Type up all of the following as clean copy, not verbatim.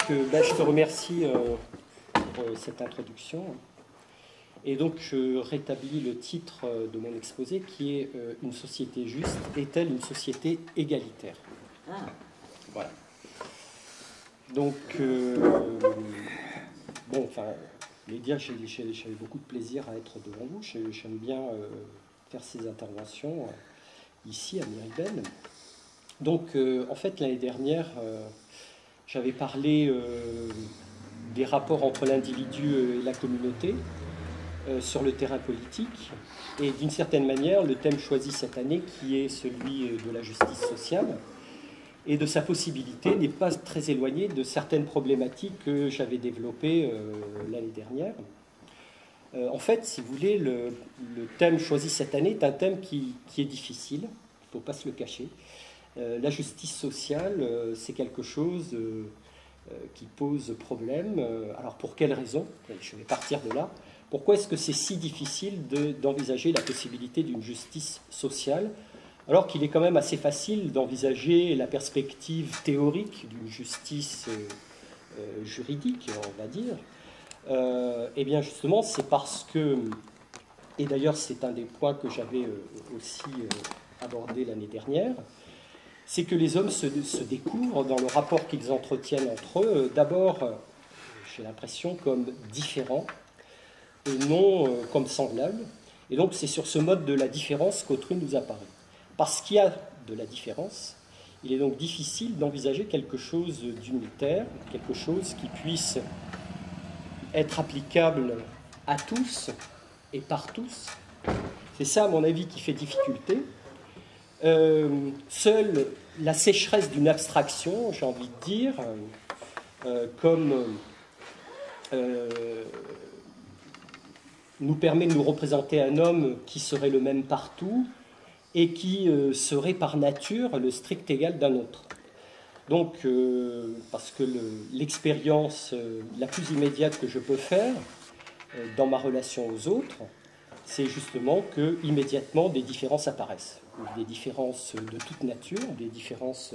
je te remercie pour cette introduction. Et donc, je rétablis le titre de mon exposé qui est « Une société juste est-elle une société égalitaire ?» Voilà. Donc, bon, enfin, les dire, j'ai beaucoup de plaisir à être devant vous. J'aime bien faire ces interventions ici à Miribel. Donc, en fait, l'année dernière, j'avais parlé des rapports entre l'individu et la communauté sur le terrain politique. Et d'une certaine manière, le thème choisi cette année, qui est celui de la justice sociale, et de sa possibilité, n'est pas très éloigné de certaines problématiques que j'avais développées l'année dernière. En fait, si vous voulez, le thème choisi cette année est un thème qui est difficile, il ne faut pas se le cacher. La justice sociale, c'est quelque chose qui pose problème. Alors, pour quelles raisons? Je vais partir de là. Pourquoi est-ce que c'est si difficile d'envisager la possibilité d'une justice sociale, alors qu'il est quand même assez facile d'envisager la perspective théorique d'une justice juridique, on va dire? Eh bien, justement, c'est parce que, et d'ailleurs, c'est un des points que j'avais aussi abordé l'année dernière, c'est que les hommes se découvrent dans le rapport qu'ils entretiennent entre eux, d'abord, j'ai l'impression, comme différents, et non comme semblables. Et donc, c'est sur ce mode de la différence qu'autrui nous apparaît. Parce qu'il y a de la différence, il est donc difficile d'envisager quelque chose d'unitaire, quelque chose qui puisse être applicable à tous et par tous. C'est ça, à mon avis, qui fait difficulté. Seule la sécheresse d'une abstraction, j'ai envie de dire, comme nous permet de nous représenter un homme qui serait le même partout et qui serait par nature le strict égal d'un autre. Donc, parce que l'expérience la plus immédiate que je peux faire dans ma relation aux autres, c'est justement que immédiatement des différences apparaissent. Des différences de toute nature, des différences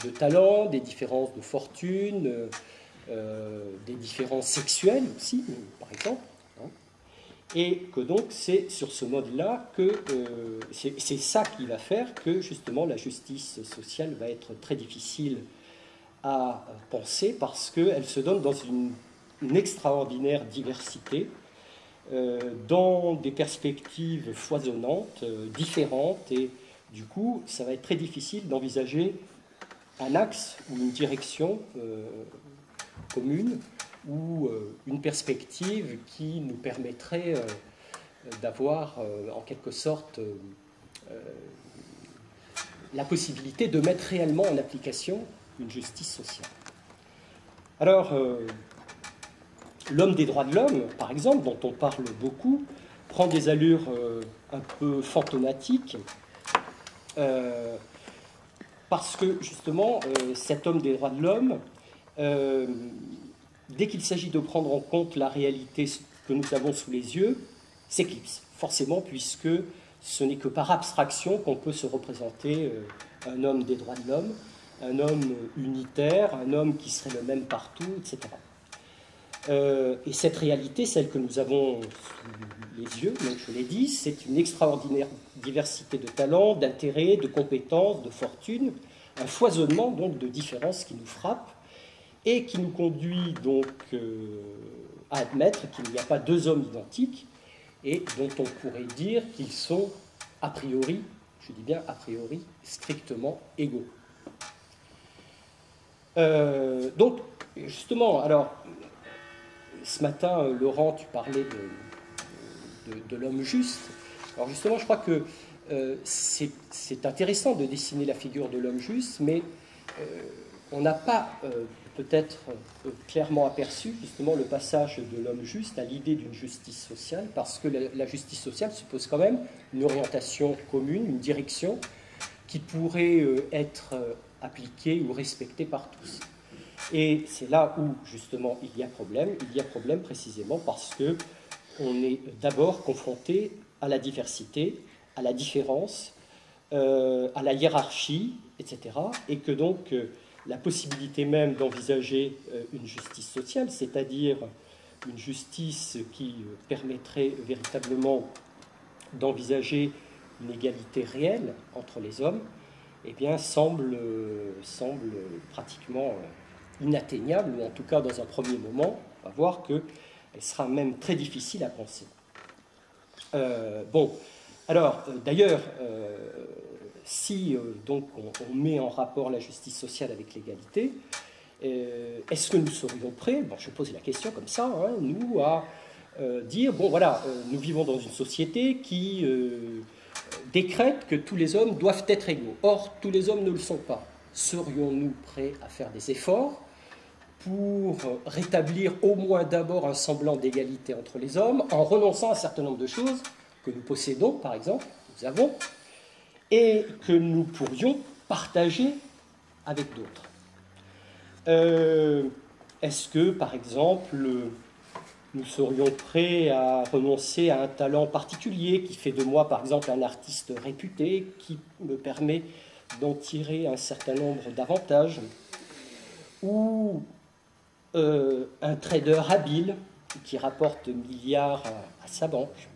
de talent, des différences de fortune, des différences sexuelles aussi, par exemple. Et que donc c'est sur ce mode-là que c'est ça qui va faire que justement la justice sociale va être très difficile à penser parce qu'elle se donne dans une extraordinaire diversité, dans des perspectives foisonnantes, différentes, et du coup ça va être très difficile d'envisager un axe ou une direction commune ou une perspective qui nous permettrait d'avoir en quelque sorte la possibilité de mettre réellement en application une justice sociale. Alors, l'homme des droits de l'homme, par exemple, dont on parle beaucoup, prend des allures un peu fantomatiques parce que justement, cet homme des droits de l'homme, dès qu'il s'agit de prendre en compte la réalité que nous avons sous les yeux, s'éclipse, forcément, puisque ce n'est que par abstraction qu'on peut se représenter un homme des droits de l'homme, un homme unitaire, un homme qui serait le même partout, etc. Et cette réalité, celle que nous avons sous les yeux, donc je l'ai dit, c'est une extraordinaire diversité de talents, d'intérêts, de compétences, de fortunes, un foisonnement donc de différences qui nous frappent, et qui nous conduit donc à admettre qu'il n'y a pas deux hommes identiques et dont on pourrait dire qu'ils sont a priori, je dis bien a priori, strictement égaux. Donc, justement, alors, ce matin, Laurent, tu parlais de l'homme juste. Alors justement, je crois que c'est intéressant de dessiner la figure de l'homme juste, mais on n'a pas peut-être clairement aperçu justement le passage de l'homme juste à l'idée d'une justice sociale, parce que la justice sociale suppose quand même une orientation commune, une direction qui pourrait être appliquée ou respectée par tous. Et c'est là où justement il y a problème précisément parce que on est d'abord confronté à la diversité, à la différence, à la hiérarchie, etc. Et que donc la possibilité même d'envisager une justice sociale, c'est-à-dire une justice qui permettrait véritablement d'envisager une égalité réelle entre les hommes, eh bien, semble pratiquement inatteignable, ou en tout cas, dans un premier moment, on va voir qu'elle sera même très difficile à penser. Bon, alors, d'ailleurs, si donc on met en rapport la justice sociale avec l'égalité, est-ce que nous serions prêts, bon, je pose la question comme ça, hein, nous, à dire, bon voilà, nous vivons dans une société qui décrète que tous les hommes doivent être égaux. Or, tous les hommes ne le sont pas. Serions-nous prêts à faire des efforts pour rétablir au moins d'abord un semblant d'égalité entre les hommes, en renonçant à un certain nombre de choses que nous possédons, par exemple, nous avons, et que nous pourrions partager avec d'autres. Est-ce que, par exemple, nous serions prêts à renoncer à un talent particulier qui fait de moi, par exemple, un artiste réputé, qui me permet d'en tirer un certain nombre d'avantages, ou un trader habile qui rapporte milliards à sa banque,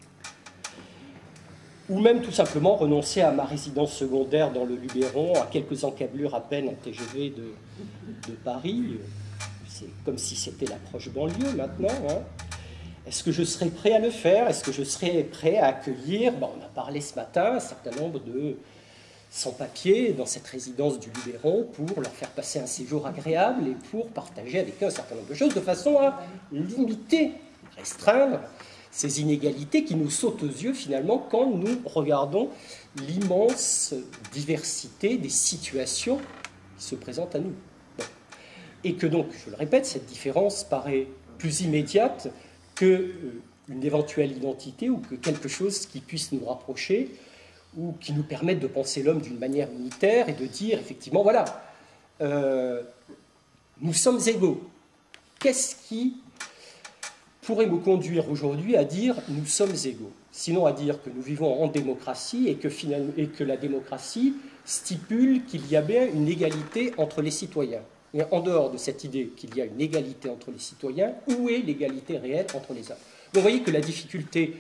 ou même tout simplement renoncer à ma résidence secondaire dans le Luberon, à quelques encablures à peine en TGV de Paris. C'est comme si c'était la proche banlieue maintenant. Hein. Est-ce que je serais prêt à le faire? Est-ce que je serais prêt à accueillir, bon, on a parlé ce matin, un certain nombre de sans-papiers dans cette résidence du Luberon pour leur faire passer un séjour agréable et pour partager avec eux un certain nombre de choses de façon à limiter, restreindre ces inégalités qui nous sautent aux yeux finalement quand nous regardons l'immense diversité des situations qui se présentent à nous. Bon. Et que donc, je le répète, cette différence paraît plus immédiate qu'une éventuelle identité ou que quelque chose qui puisse nous rapprocher ou qui nous permette de penser l'homme d'une manière unitaire et de dire effectivement, voilà, nous sommes égaux. Qu'est-ce qui pourrait me conduire aujourd'hui à dire nous sommes égaux, sinon à dire que nous vivons en démocratie et que la démocratie stipule qu'il y a bien une égalité entre les citoyens. Mais en dehors de cette idée qu'il y a une égalité entre les citoyens, où est l'égalité réelle entre les hommes? Donc vous voyez que la difficulté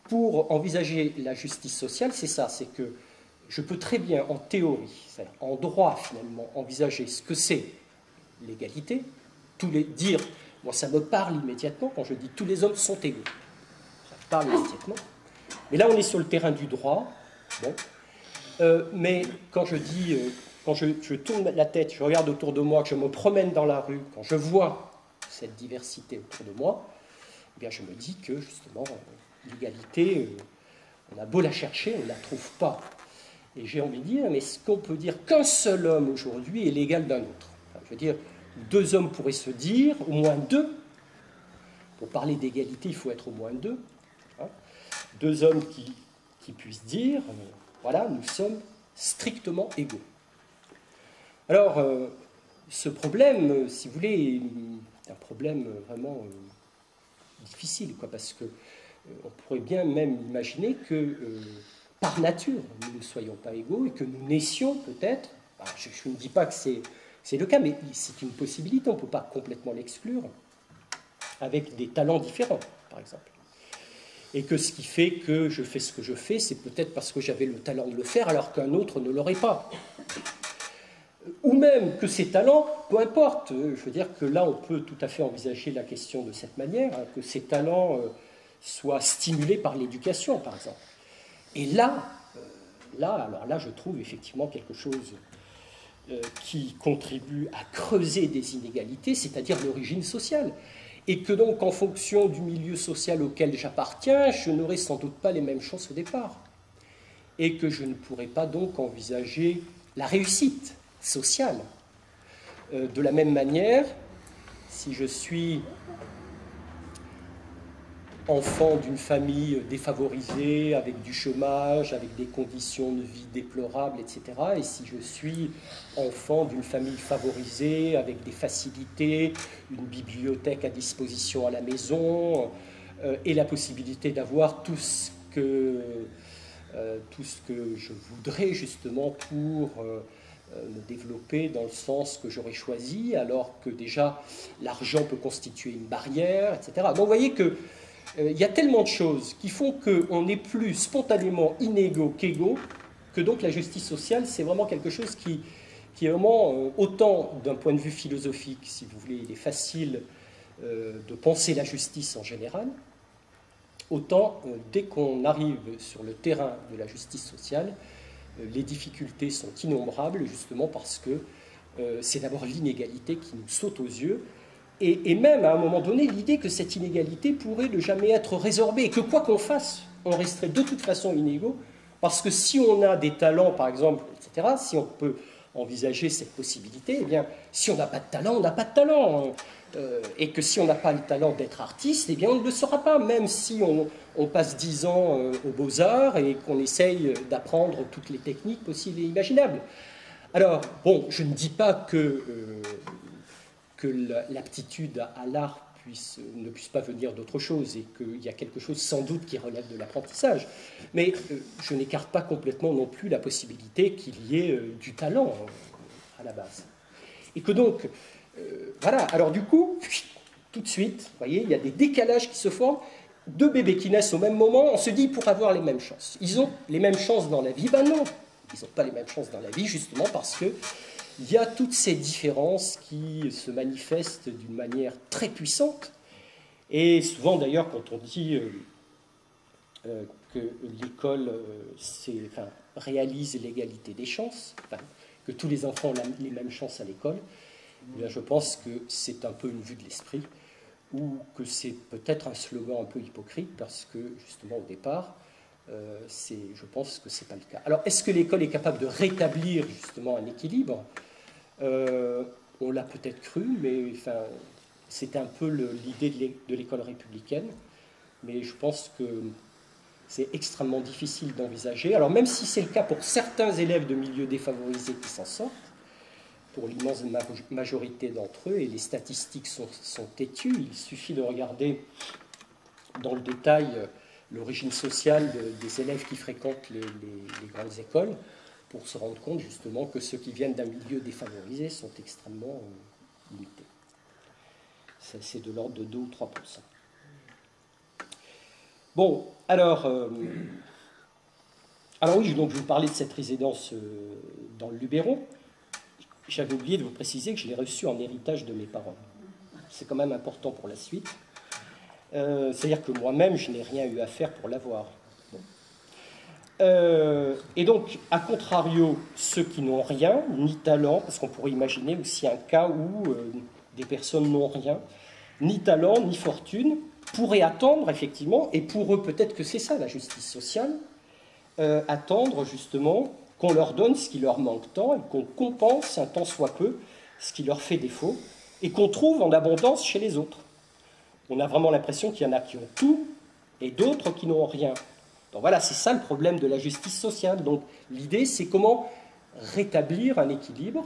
pour envisager la justice sociale, c'est ça, c'est que je peux très bien en théorie, c'est-à-dire en droit finalement, envisager ce que c'est l'égalité, dire. Moi, ça me parle immédiatement quand je dis tous les hommes sont égaux. Ça me parle immédiatement. Mais là, on est sur le terrain du droit. Bon. Mais quand je dis, quand je tourne la tête, je regarde autour de moi, que je me promène dans la rue, quand je vois cette diversité autour de moi, eh bien, je me dis que justement, l'égalité, on a beau la chercher, on ne la trouve pas. Et j'ai envie de dire, mais est-ce qu'on peut dire qu'un seul homme aujourd'hui est l'égal d'un autre? Enfin, je veux dire, deux hommes pourraient se dire, au moins deux. Pour parler d'égalité, il faut être au moins deux. Hein. Deux hommes qui puissent dire, voilà, nous sommes strictement égaux. Alors, ce problème, si vous voulez, est un problème vraiment difficile, quoi, parce que on pourrait bien même imaginer que, par nature, nous ne soyons pas égaux et que nous naissions peut-être, je ne dis pas que c'est le cas, mais c'est une possibilité, on ne peut pas complètement l'exclure, avec des talents différents, par exemple. Et que ce qui fait que je fais ce que je fais, c'est peut-être parce que j'avais le talent de le faire, alors qu'un autre ne l'aurait pas. Ou même que ces talents, peu importe, je veux dire que là, on peut tout à fait envisager la question de cette manière, hein, que ces talents soient stimulés par l'éducation, par exemple. Et là, alors là, je trouve effectivement quelque chose qui contribue à creuser des inégalités, c'est-à-dire l'origine sociale. Et que donc, en fonction du milieu social auquel j'appartiens, je n'aurai sans doute pas les mêmes chances au départ. Et que je ne pourrai pas donc envisager la réussite sociale. De la même manière, si je suis enfant d'une famille défavorisée, avec du chômage, avec des conditions de vie déplorables, etc. Et si je suis enfant d'une famille favorisée, avec des facilités, une bibliothèque à disposition à la maison, et la possibilité d'avoir tout ce que je voudrais justement pour me développer dans le sens que j'aurais choisi, alors que déjà l'argent peut constituer une barrière, etc. Donc vous voyez qu'il y a tellement de choses qui font qu'on est plus spontanément inégaux qu'égaux, que donc la justice sociale, c'est vraiment quelque chose qui est vraiment, autant d'un point de vue philosophique, si vous voulez, il est facile de penser la justice en général, autant dès qu'on arrive sur le terrain de la justice sociale, les difficultés sont innombrables, justement parce que c'est d'abord l'inégalité qui nous saute aux yeux, et même à un moment donné, l'idée que cette inégalité pourrait ne jamais être résorbée, et que quoi qu'on fasse, on resterait de toute façon inégaux, parce que si on a des talents, par exemple, etc., si on peut envisager cette possibilité, eh bien, si on n'a pas de talent, on n'a pas de talent. Et que si on n'a pas le talent d'être artiste, eh bien, on ne le sera pas, même si on passe 10 ans aux Beaux-Arts et qu'on essaye d'apprendre toutes les techniques possibles et imaginables. Alors, bon, je ne dis pas que l'aptitude à l'art ne puisse pas venir d'autre chose et qu'il y a quelque chose sans doute qui relève de l'apprentissage. Mais je n'écarte pas complètement non plus la possibilité qu'il y ait du talent à la base. Et que donc, voilà, alors du coup, tout de suite, vous voyez, il y a des décalages qui se forment. Deux bébés qui naissent au même moment, on se dit pour avoir les mêmes chances. Ils ont les mêmes chances dans la vie? Ben non, ils n'ont pas les mêmes chances dans la vie, justement parce que il y a toutes ces différences qui se manifestent d'une manière très puissante. Et souvent, d'ailleurs, quand on dit que l'école réalise l'égalité des chances, que tous les enfants ont les mêmes chances à l'école, je pense que c'est un peu une vue de l'esprit, ou que c'est peut-être un slogan un peu hypocrite, parce que, justement, au départ, je pense que ce n'est pas le cas. Alors, est-ce que l'école est capable de rétablir, justement, un équilibre? On l'a peut-être cru, mais c'était un peu l'idée de l'école républicaine, mais je pense que c'est extrêmement difficile d'envisager. Alors, même si c'est le cas pour certains élèves de milieux défavorisés qui s'en sortent, pour l'immense majorité d'entre eux, et les statistiques sont têtues, il suffit de regarder dans le détail l'origine sociale des élèves qui fréquentent les grandes écoles, pour se rendre compte justement que ceux qui viennent d'un milieu défavorisé sont extrêmement limités. C'est de l'ordre de 2 ou 3%. Bon, alors oui, donc je vous parlais de cette résidence dans le Luberon. J'avais oublié de vous préciser que je l'ai reçue en héritage de mes parents. C'est quand même important pour la suite. C'est-à-dire que moi-même, je n'ai rien eu à faire pour l'avoir. Bon. Et donc, à contrario, ceux qui n'ont rien, ni talent, parce qu'on pourrait imaginer aussi un cas où des personnes n'ont rien, ni talent, ni fortune, pourraient attendre, effectivement, et pour eux, peut-être que c'est ça la justice sociale, attendre justement qu'on leur donne ce qui leur manque tant et qu'on compense un tant soit peu ce qui leur fait défaut et qu'on trouve en abondance chez les autres. On a vraiment l'impression qu'il y en a qui ont tout et d'autres qui n'ont rien. Donc voilà, c'est ça le problème de la justice sociale. Donc l'idée, c'est comment rétablir un équilibre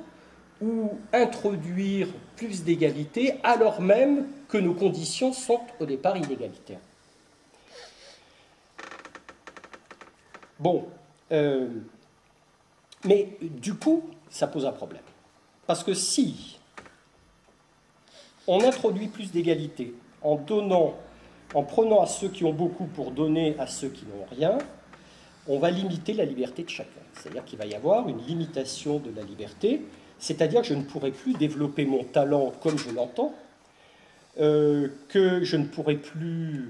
ou introduire plus d'égalité alors même que nos conditions sont au départ inégalitaires. Bon, mais du coup, ça pose un problème. Parce que si on introduit plus d'égalité en prenant à ceux qui ont beaucoup pour donner à ceux qui n'ont rien, on va limiter la liberté de chacun. C'est-à-dire qu'il va y avoir une limitation de la liberté, c'est-à-dire que je ne pourrai plus développer mon talent comme je l'entends, que je ne pourrai plus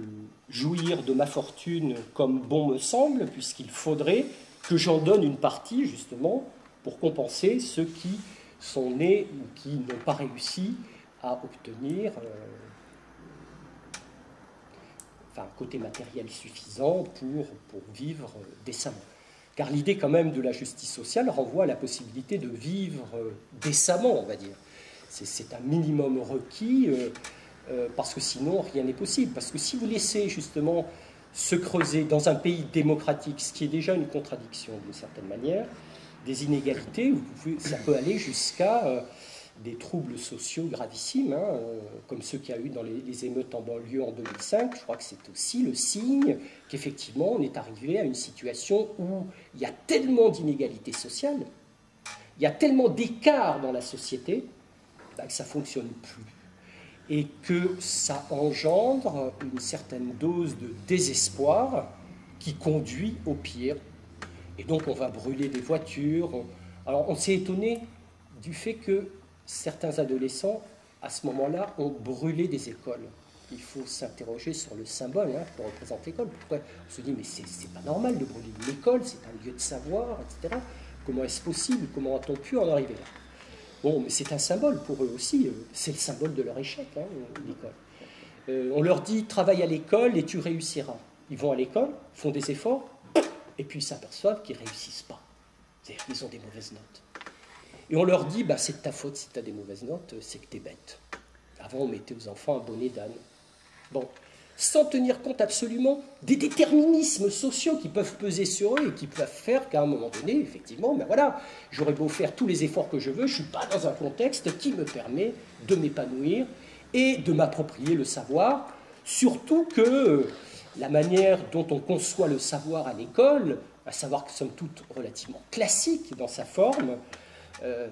jouir de ma fortune comme bon me semble, puisqu'il faudrait que j'en donne une partie, justement, pour compenser ceux qui sont nés ou qui n'ont pas réussi à obtenir un côté matériel suffisant pour vivre décemment. Car l'idée quand même de la justice sociale renvoie à la possibilité de vivre décemment, on va dire. C'est un minimum requis, parce que sinon rien n'est possible. Parce que si vous laissez justement se creuser dans un pays démocratique, ce qui est déjà une contradiction d'une certaine manière, des inégalités, ça peut aller jusqu'à des troubles sociaux gravissimes, comme ceux qu'il y a eu dans les émeutes en banlieue en 2005. Je crois que c'est aussi le signe qu'effectivement on est arrivé à une situation où il y a tellement d'inégalités sociales il y a tellement d'écart dans la société que ça ne fonctionne plus. Et que ça engendre une certaine dose de désespoir qui conduit au pire. Et donc on va brûler des voitures. Alors on s'est étonné du fait que certains adolescents, à ce moment-là, ont brûlé des écoles. Il faut s'interroger sur le symbole qui représente l'école. Pourquoi on se dit, mais c'est pas normal de brûler une école, c'est un lieu de savoir, etc. Comment est-ce possible? Comment a-t-on pu en arriver là? Bon, mais c'est un symbole pour eux aussi, c'est le symbole de leur échec, l'école. On leur dit, travaille à l'école et tu réussiras. Ils vont à l'école, font des efforts, et puis ils s'aperçoivent qu'ils ne réussissent pas. C'est-à-dire qu'ils ont des mauvaises notes. Et on leur dit, c'est de ta faute si tu as des mauvaises notes, c'est que tu es bête. Avant, on mettait aux enfants un bonnet d'âne. Bon, sans tenir compte absolument des déterminismes sociaux qui peuvent peser sur eux et qui peuvent faire qu'à un moment donné, effectivement, voilà, j'aurais beau faire tous les efforts que je veux, je ne suis pas dans un contexte qui me permet de m'épanouir et de m'approprier le savoir, surtout que la manière dont on conçoit le savoir à l'école, un savoir que somme toute relativement classique dans sa forme,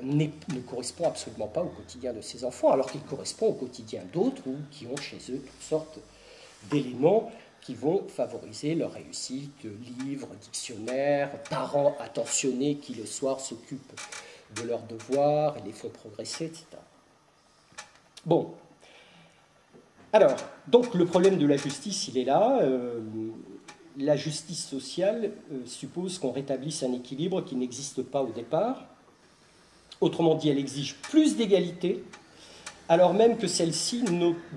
ne correspond absolument pas au quotidien de ces enfants, alors qu'il correspond au quotidien d'autres ou qui ont chez eux toutes sortes d'éléments qui vont favoriser leur réussite, livres, dictionnaires, parents attentionnés qui le soir s'occupent de leurs devoirs et les font progresser, etc. Bon. Alors, donc le problème de la justice, il est là. La justice sociale suppose qu'on rétablisse un équilibre qui n'existe pas au départ. Autrement dit, elle exige plus d'égalité, alors même que celle-ci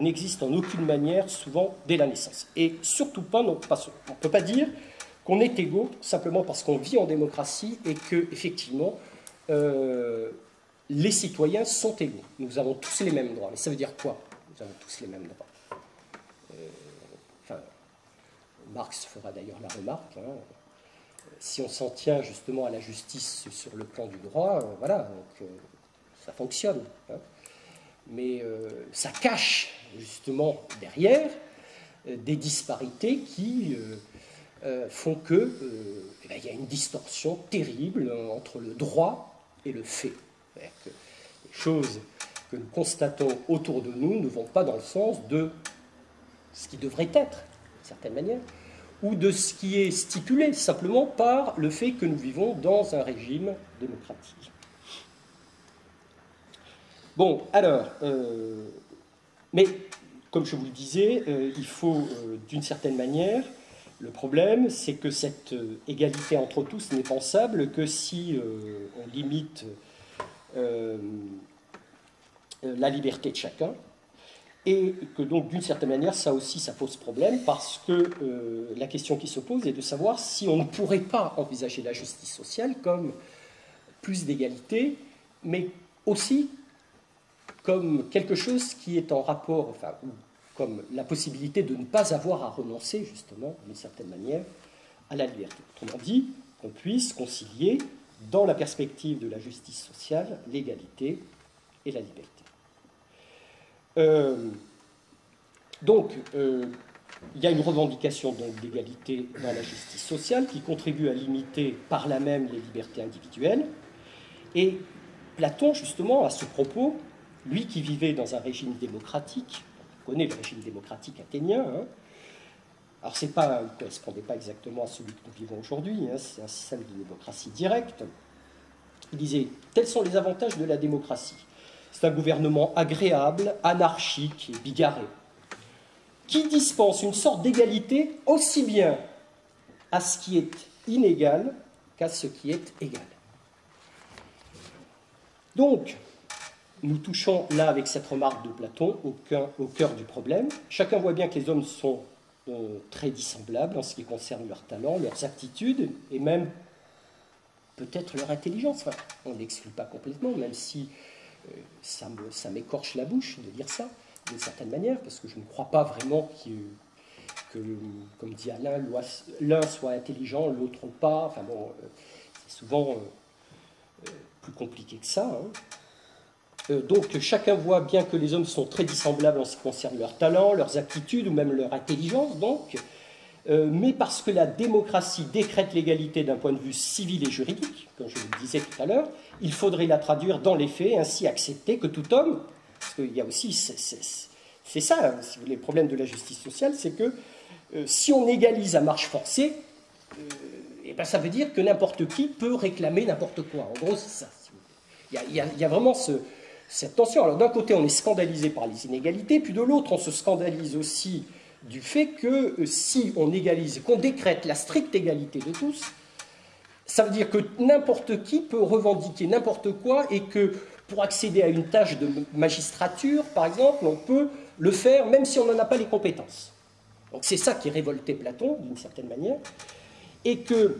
n'existe en aucune manière, souvent dès la naissance. Et surtout pas, on ne peut pas dire qu'on est égaux simplement parce qu'on vit en démocratie et que, effectivement, les citoyens sont égaux. Nous avons tous les mêmes droits. Mais ça veut dire quoi? Nous avons tous les mêmes droits. Marx fera d'ailleurs la remarque. Si on s'en tient justement à la justice sur le plan du droit, voilà, donc, ça fonctionne. Mais ça cache justement derrière des disparités qui font qu'il y a une distorsion terrible entre le droit et le fait. C'est-à-dire que les choses que nous constatons autour de nous ne vont pas dans le sens de ce qui devrait être, d'une certaine manière, ou de ce qui est stipulé simplement par le fait que nous vivons dans un régime démocratique. Bon, alors, mais comme je vous le disais, il faut d'une certaine manière, le problème c'est que cette égalité entre tous n'est pensable que si on limite la liberté de chacun, et que donc d'une certaine manière ça aussi ça pose problème parce que la question qui se pose est de savoir si on ne pourrait pas envisager la justice sociale comme plus d'égalité, mais aussi comme quelque chose qui est en rapport, enfin, comme la possibilité de ne pas avoir à renoncer justement d'une certaine manière à la liberté. Autrement dit, qu'on puisse concilier dans la perspective de la justice sociale l'égalité et la liberté. Donc, il y a une revendication d'égalité dans la justice sociale qui contribue à limiter par là même les libertés individuelles. Et Platon, justement, à ce propos, lui qui vivait dans un régime démocratique, on connaît le régime démocratique athénien, alors il ne correspondait pas exactement à celui que nous vivons aujourd'hui, c'est un système de démocratie directe. Il disait, tels sont les avantages de la démocratie. C'est un gouvernement agréable, anarchique et bigarré, qui dispense une sorte d'égalité aussi bien à ce qui est inégal qu'à ce qui est égal. Donc, nous touchons là, avec cette remarque de Platon, au cœur du problème. Chacun voit bien que les hommes sont très dissemblables en ce qui concerne leurs talents, leurs aptitudes, et même peut-être leur intelligence. Enfin, on ne l'exclut pas complètement, même si ça m'écorche la bouche de dire ça, d'une certaine manière, parce que je ne crois pas vraiment que comme dit Alain, l'un soit intelligent, l'autre pas. Enfin bon, c'est souvent plus compliqué que ça. Donc chacun voit bien que les hommes sont très dissemblables en ce qui concerne leurs talents, leurs aptitudes ou même leur intelligence, donc, mais parce que la démocratie décrète l'égalité d'un point de vue civil et juridique, comme je vous le disais tout à l'heure, il faudrait la traduire dans les faits et ainsi accepter que tout homme, parce qu'il y a aussi, c'est ça, si vous voulez, le problème de la justice sociale, c'est que si on égalise à marche forcée, et ben ça veut dire que n'importe qui peut réclamer n'importe quoi. En gros, c'est ça. Si vous voulez. Il y a vraiment cette tension. Alors d'un côté, on est scandalisé par les inégalités, puis de l'autre, on se scandalise aussi du fait que si on égalise, qu'on décrète la stricte égalité de tous, ça veut dire que n'importe qui peut revendiquer n'importe quoi et que pour accéder à une tâche de magistrature, par exemple, on peut le faire même si on n'en a pas les compétences. Donc c'est ça qui révoltait Platon, d'une certaine manière, et que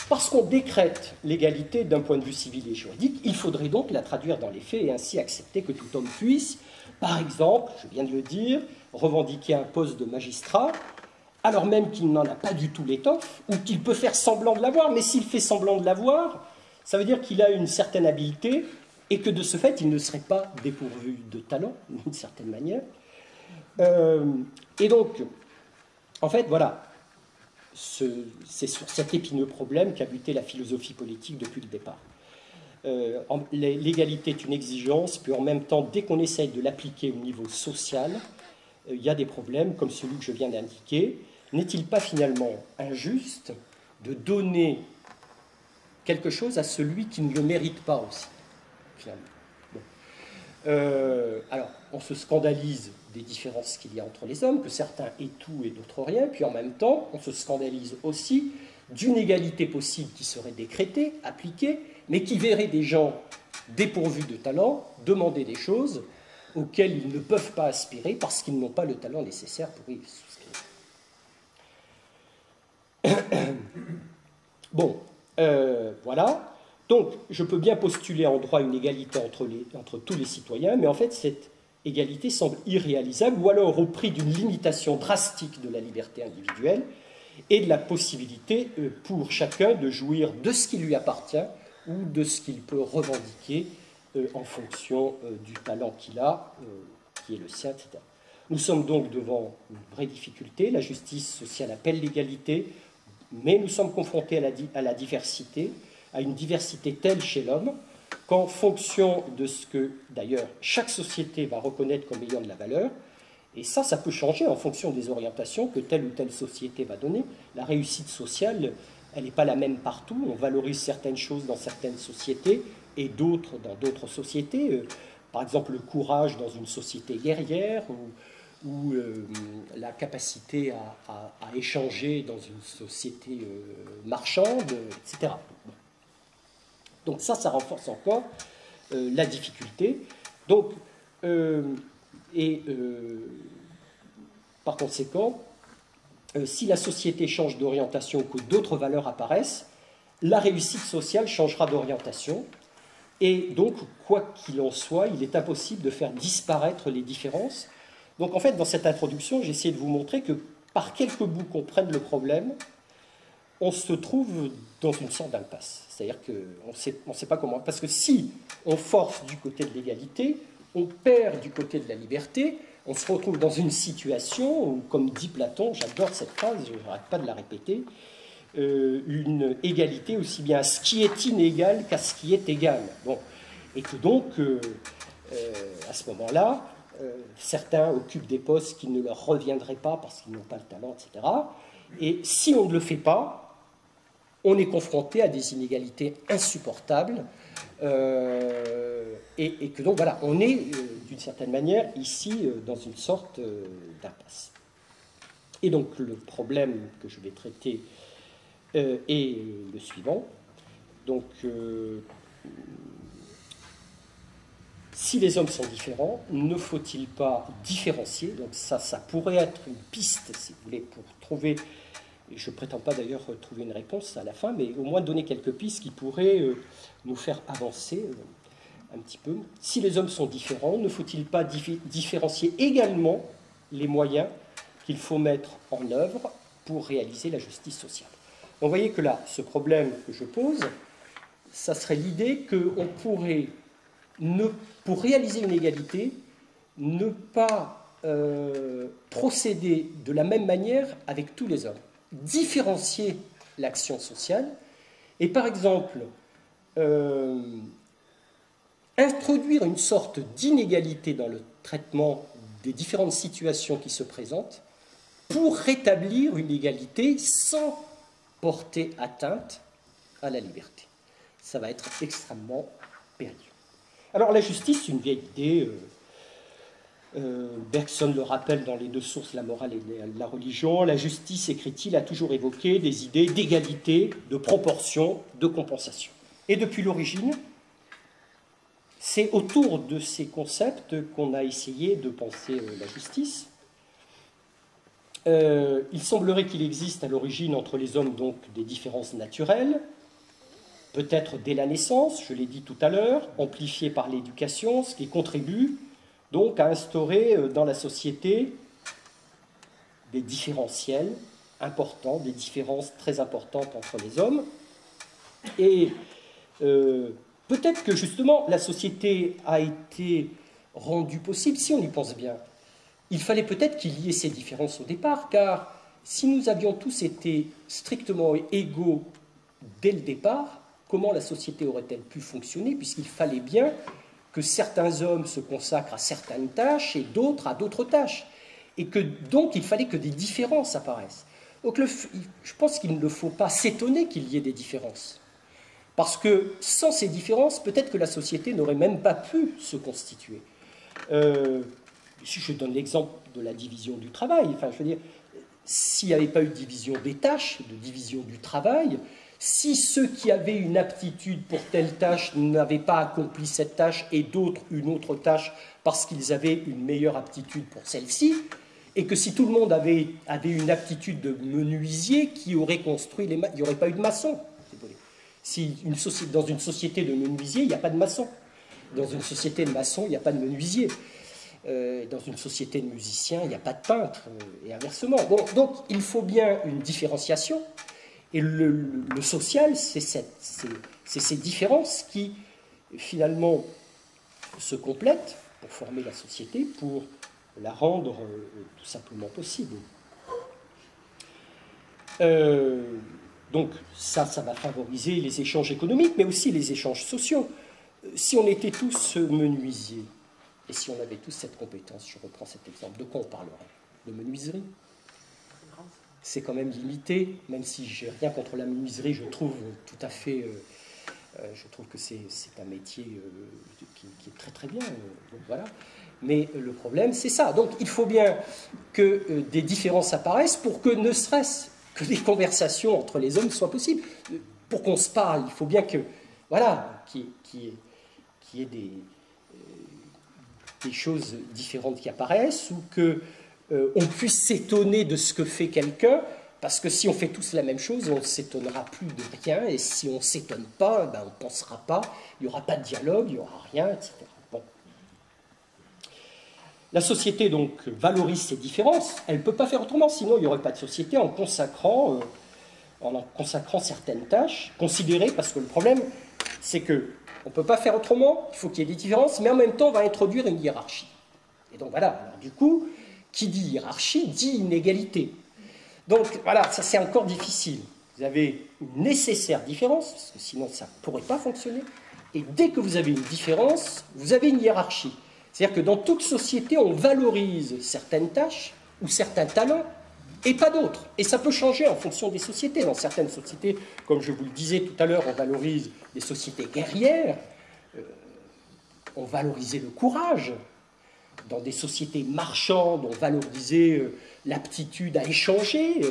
parce qu'on décrète l'égalité d'un point de vue civil et juridique, il faudrait donc la traduire dans les faits et ainsi accepter que tout homme puisse, par exemple, je viens de le dire, revendiquer un poste de magistrat, alors même qu'il n'en a pas du tout l'étoffe, ou qu'il peut faire semblant de l'avoir, mais s'il fait semblant de l'avoir, ça veut dire qu'il a une certaine habileté, et que de ce fait, il ne serait pas dépourvu de talent, d'une certaine manière. Et donc, en fait, voilà, c'est sur cet épineux problème qu'a buté la philosophie politique depuis le départ. L'égalité est une exigence, puis en même temps, dès qu'on essaye de l'appliquer au niveau social, il y a des problèmes comme celui que je viens d'indiquer. N'est-il pas finalement injuste de donner quelque chose à celui qui ne le mérite pas aussi, finalement? Bon. Alors, on se scandalise des différences qu'il y a entre les hommes, que certains aient tout et d'autres rien, puis en même temps, on se scandalise aussi d'une égalité possible qui serait décrétée, appliquée, mais qui verrait des gens dépourvus de talent demander des choses auxquelles ils ne peuvent pas aspirer parce qu'ils n'ont pas le talent nécessaire pour y souscrire. Bon, voilà. Donc, je peux bien postuler en droit une égalité entre tous les citoyens, mais en fait, cette égalité semble irréalisable, ou alors au prix d'une limitation drastique de la liberté individuelle et de la possibilité pour chacun de jouir de ce qui lui appartient ou de ce qu'il peut revendiquer en fonction du talent qu'il a, qui est le sien, etc. Nous sommes donc devant une vraie difficulté. La justice sociale appelle l'égalité, mais nous sommes confrontés à la diversité, à une diversité telle chez l'homme qu'en fonction de ce que, d'ailleurs, chaque société va reconnaître comme ayant de la valeur, et ça peut changer en fonction des orientations que telle ou telle société va donner. La réussite sociale, elle n'est pas la même partout. On valorise certaines choses dans certaines sociétés et d'autres dans d'autres sociétés. Par exemple, le courage dans une société guerrière ou la capacité à échanger dans une société marchande, etc. Donc ça renforce encore la difficulté. Donc, par conséquent, si la société change d'orientation ou que d'autres valeurs apparaissent, la réussite sociale changera d'orientation. Et donc, quoi qu'il en soit, il est impossible de faire disparaître les différences. Donc, en fait, dans cette introduction, j'ai essayé de vous montrer que par quelque bout qu'on prenne le problème, on se trouve dans une sorte d'impasse. C'est-à-dire qu'on ne sait pas comment. Parce que si on force du côté de l'égalité, on perd du côté de la liberté, on se retrouve dans une situation où, comme dit Platon, j'adore cette phrase, je n'arrête pas de la répéter, une égalité aussi bien à ce qui est inégal qu'à ce qui est égal. Bon. Et que donc, à ce moment-là, certains occupent des postes qui ne leur reviendraient pas parce qu'ils n'ont pas le talent, etc. Et si on ne le fait pas, on est confronté à des inégalités insupportables et que donc voilà, on est d'une certaine manière ici dans une sorte d'impasse. Et donc le problème que je vais traiter est le suivant. Donc si les hommes sont différents, ne faut-il pas différencier? Donc ça pourrait être une piste, si vous voulez, pour trouver, et je ne prétends pas d'ailleurs trouver une réponse à la fin, mais au moins donner quelques pistes qui pourraient nous faire avancer un petit peu. Si les hommes sont différents, ne faut-il pas différencier également les moyens qu'il faut mettre en œuvre pour réaliser la justice sociale? Vous voyez que là, ce problème que je pose, ça serait l'idée qu'on pourrait, pour réaliser une égalité, ne pas procéder de la même manière avec tous les hommes, différencier l'action sociale et par exemple introduire une sorte d'inégalité dans le traitement des différentes situations qui se présentent pour rétablir une égalité sans porter atteinte à la liberté. Ça va être extrêmement périlleux. Alors la justice, c'est une vieille idée. Bergson le rappelle dans les deux sources, la morale et la religion. La justice, écrit-il, a toujours évoqué des idées d'égalité, de proportion, de compensation. Et depuis l'origine, c'est autour de ces concepts qu'on a essayé de penser la justice. Il semblerait qu'il existe à l'origine entre les hommes donc des différences naturelles, peut-être dès la naissance, je l'ai dit tout à l'heure, amplifiées par l'éducation, ce qui contribue donc à instaurer dans la société des différentiels importants, des différences très importantes entre les hommes. Et peut-être que justement la société a été rendue possible, si on y pense bien. Il fallait peut-être qu'il y ait ces différences au départ, car si nous avions tous été strictement égaux dès le départ, comment la société aurait-elle pu fonctionner, puisqu'il fallait bien que certains hommes se consacrent à certaines tâches et d'autres à d'autres tâches, et que donc il fallait que des différences apparaissent. Donc je pense qu'il ne faut pas s'étonner qu'il y ait des différences, parce que sans ces différences, peut-être que la société n'aurait même pas pu se constituer. Si je donne l'exemple de la division du travail, enfin, je veux dire, s'il n'y avait pas eu de division des tâches, de division du travail, si ceux qui avaient une aptitude pour telle tâche n'avaient pas accompli cette tâche et d'autres une autre tâche parce qu'ils avaient une meilleure aptitude pour celle-ci, et que si tout le monde avait une aptitude de menuisier, qui aurait construit il n'y aurait pas eu de maçon. Si dans une société de menuisier, il n'y a pas de maçon. Dans une société de maçon, il n'y a pas de menuisier. Dans une société de musiciens, il n'y a pas de peintre, et inversement. Bon, donc, il faut bien une différenciation, et le social, c'est ces différences qui, finalement, se complètent pour former la société, pour la rendre tout simplement possible. Donc, ça va favoriser les échanges économiques, mais aussi les échanges sociaux. Si on était tous menuisiers, et si on avait tous cette compétence, je reprends cet exemple, de quoi on parlerait? De menuiserie? C'est quand même limité, même si j'ai rien contre la menuiserie, je trouve tout à fait... je trouve que c'est un métier qui est très très bien. Donc voilà. Mais le problème, c'est ça. Donc il faut bien que des différences apparaissent pour que ne serait-ce que des conversations entre les hommes soient possibles. Pour qu'on se parle, il faut bien que... Voilà, qu'il y ait des choses différentes qui apparaissent, ou qu'on puisse s'étonner de ce que fait quelqu'un, parce que si on fait tous la même chose, on ne s'étonnera plus de rien, et si on ne s'étonne pas, ben on ne pensera pas, il n'y aura pas de dialogue, il n'y aura rien, etc. Bon. La société, donc, valorise ces différences. Elle ne peut pas faire autrement, sinon il n'y aurait pas de société en consacrant certaines tâches, considérées, parce que le problème, c'est que on ne peut pas faire autrement, il faut qu'il y ait des différences, mais en même temps, on va introduire une hiérarchie. Et donc voilà, alors, du coup, qui dit hiérarchie, dit inégalité. Donc voilà, ça c'est encore difficile. Vous avez une nécessaire différence, parce que sinon ça ne pourrait pas fonctionner, et dès que vous avez une différence, vous avez une hiérarchie. C'est-à-dire que dans toute société, on valorise certaines tâches ou certains talents, et pas d'autres. Et ça peut changer en fonction des sociétés. Dans certaines sociétés, comme je vous le disais tout à l'heure, on valorise les sociétés guerrières, on valorisait le courage. Dans des sociétés marchandes, on valorisait l'aptitude à échanger,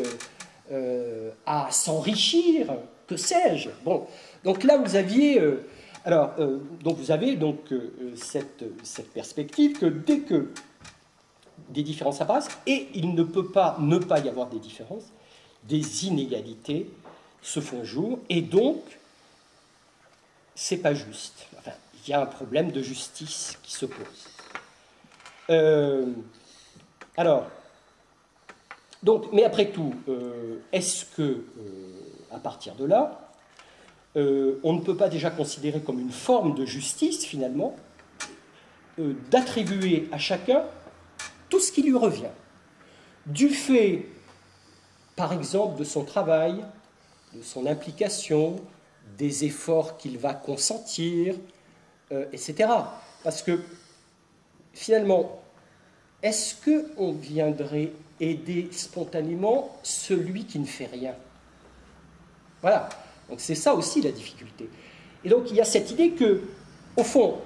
à s'enrichir, que sais-je. Bon, donc là, vous aviez... donc vous avez donc cette perspective que dès que des différences apparaissent, et il ne peut pas ne pas y avoir des différences, des inégalités se font jour, et donc, c'est pas juste. Enfin, il y a un problème de justice qui se pose. Mais après tout, est-ce que, à partir de là, on ne peut pas déjà considérer comme une forme de justice, finalement, d'attribuer à chacun tout ce qui lui revient, du fait, par exemple, de son travail, de son implication, des efforts qu'il va consentir, etc. Parce que, finalement, est-ce qu'on viendrait aider spontanément celui qui ne fait rien? Voilà. Donc c'est ça aussi la difficulté. Et donc il y a cette idée que, au fond,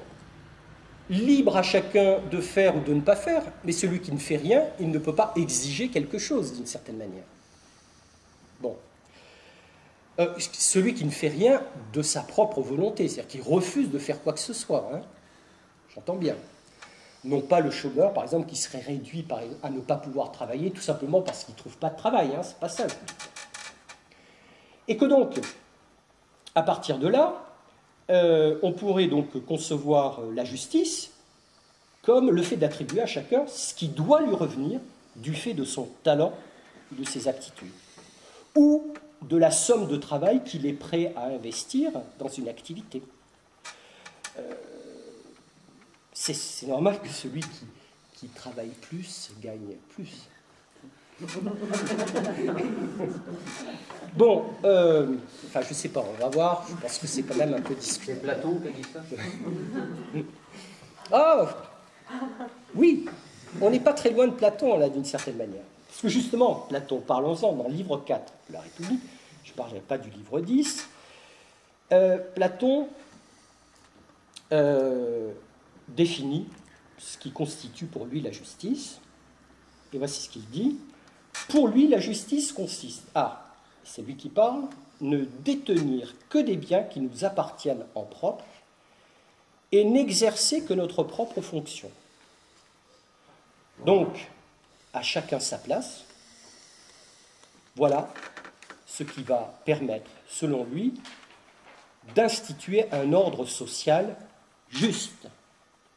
libre à chacun de faire ou de ne pas faire, mais celui qui ne fait rien, il ne peut pas exiger quelque chose d'une certaine manière. Bon. Celui qui ne fait rien de sa propre volonté, c'est-à-dire qui refuse de faire quoi que ce soit, hein. J'entends bien. Non pas le chômeur, par exemple, qui serait réduit à ne pas pouvoir travailler, tout simplement parce qu'il ne trouve pas de travail, hein, c'est pas simple. Et que donc, à partir de là, on pourrait donc concevoir la justice comme le fait d'attribuer à chacun ce qui doit lui revenir du fait de son talent, de ses aptitudes, ou de la somme de travail qu'il est prêt à investir dans une activité. C'est normal que celui qui travaille plus gagne plus. Bon, enfin je sais pas, on va voir, je pense que c'est quand même un peu discuté. C'est Platon qui a dit ça? Ah, oui, on n'est pas très loin de Platon, là, d'une certaine manière. Parce que justement, Platon, parlons-en, dans le livre 4 de la République, je ne parlerai pas du livre 10, Platon définit ce qui constitue pour lui la justice, et voici ce qu'il dit. Pour lui, la justice consiste à, c'est lui qui parle, ne détenir que des biens qui nous appartiennent en propre et n'exercer que notre propre fonction. Donc, à chacun sa place, voilà ce qui va permettre, selon lui, d'instituer un ordre social juste.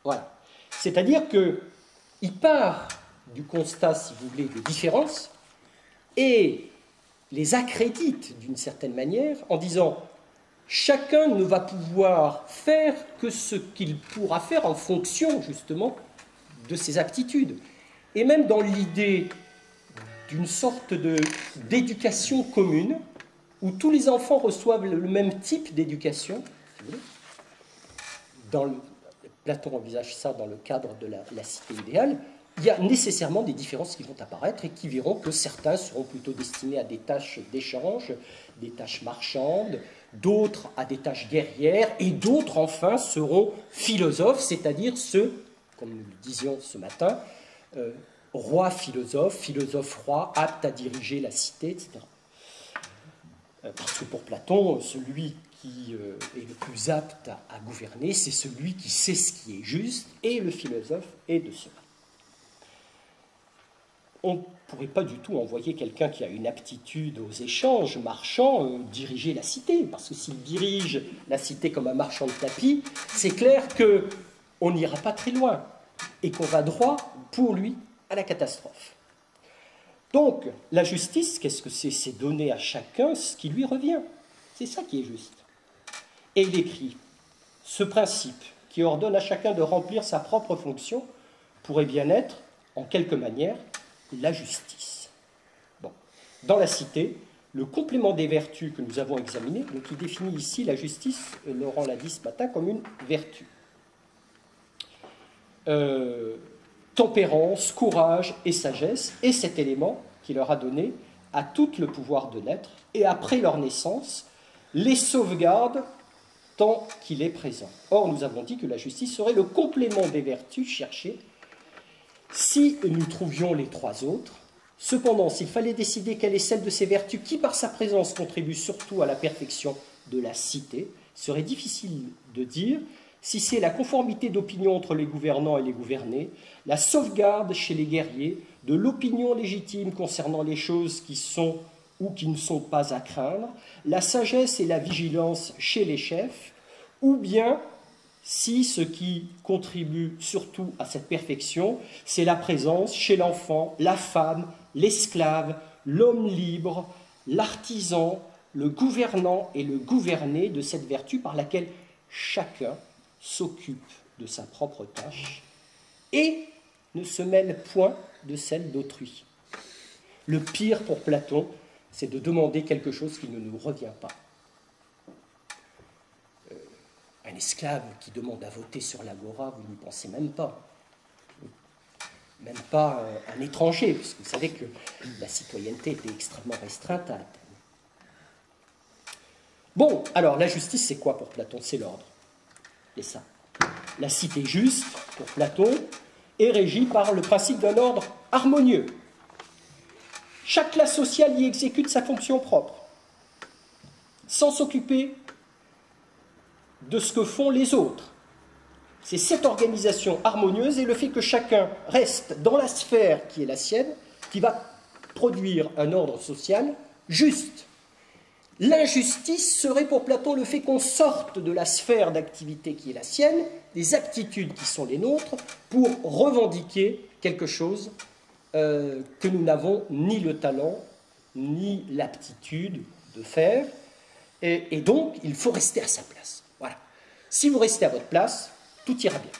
Voilà. C'est-à-dire qu'il part du constat, si vous voulez, de différence et les accrédite d'une certaine manière en disant chacun ne va pouvoir faire que ce qu'il pourra faire en fonction justement de ses aptitudes. Et même dans l'idée d'une sorte d'éducation commune où tous les enfants reçoivent le même type d'éducation, si vous voulez, Platon envisage ça dans le cadre de la cité idéale, il y a nécessairement des différences qui vont apparaître et qui verront que certains seront plutôt destinés à des tâches d'échange, des tâches marchandes, d'autres à des tâches guerrières, et d'autres enfin seront philosophes, c'est-à-dire ceux, comme nous le disions ce matin, rois philosophes, philosophes rois, aptes à diriger la cité, etc. Parce que pour Platon, celui qui est le plus apte à gouverner, c'est celui qui sait ce qui est juste, et le philosophe est de cela. On ne pourrait pas du tout envoyer quelqu'un qui a une aptitude aux échanges marchands diriger la cité, parce que s'il dirige la cité comme un marchand de tapis, c'est clair qu'on n'ira pas très loin, et qu'on va droit, pour lui, à la catastrophe. Donc, la justice, qu'est-ce que c'est? C'est donner à chacun ce qui lui revient. C'est ça qui est juste. Et il écrit, ce principe qui ordonne à chacun de remplir sa propre fonction pourrait bien être, en quelque manière, la justice. Bon. Dans la cité, le complément des vertus que nous avons examiné, donc il définit ici la justice, Laurent l'a dit ce matin, comme une vertu. Tempérance, courage et sagesse, et cet élément qui leur a donné à toutes le pouvoir de naître, et après leur naissance, les sauvegarde tant qu'il est présent. Or, nous avons dit que la justice serait le complément des vertus cherchées si nous trouvions les trois autres. Cependant, s'il fallait décider quelle est celle de ces vertus qui, par sa présence, contribue surtout à la perfection de la cité, il serait difficile de dire si c'est la conformité d'opinion entre les gouvernants et les gouvernés, la sauvegarde chez les guerriers de l'opinion légitime concernant les choses qui sont ou qui ne sont pas à craindre, la sagesse et la vigilance chez les chefs, ou bien si ce qui contribue surtout à cette perfection, c'est la présence chez l'enfant, la femme, l'esclave, l'homme libre, l'artisan, le gouvernant et le gouverné de cette vertu par laquelle chacun s'occupe de sa propre tâche et ne se mêle point de celle d'autrui. Le pire pour Platon, c'est de demander quelque chose qui ne nous revient pas. Un esclave qui demande à voter sur l'agora, vous n'y pensez même pas. Même pas un étranger, puisque vous savez que la citoyenneté était extrêmement restreinte à Athènes. Bon, alors la justice, c'est quoi pour Platon? C'est l'ordre. Et ça. La cité juste, pour Platon, est régie par le principe d'un ordre harmonieux. Chaque classe sociale y exécute sa fonction propre, sans s'occuper de ce que font les autres. C'est cette organisation harmonieuse et le fait que chacun reste dans la sphère qui est la sienne qui va produire un ordre social juste. L'injustice serait pour Platon le fait qu'on sorte de la sphère d'activité qui est la sienne, des aptitudes qui sont les nôtres, pour revendiquer quelque chose que nous n'avons ni le talent, ni l'aptitude de faire. Et donc, il faut rester à sa place. Voilà. Si vous restez à votre place, tout ira bien.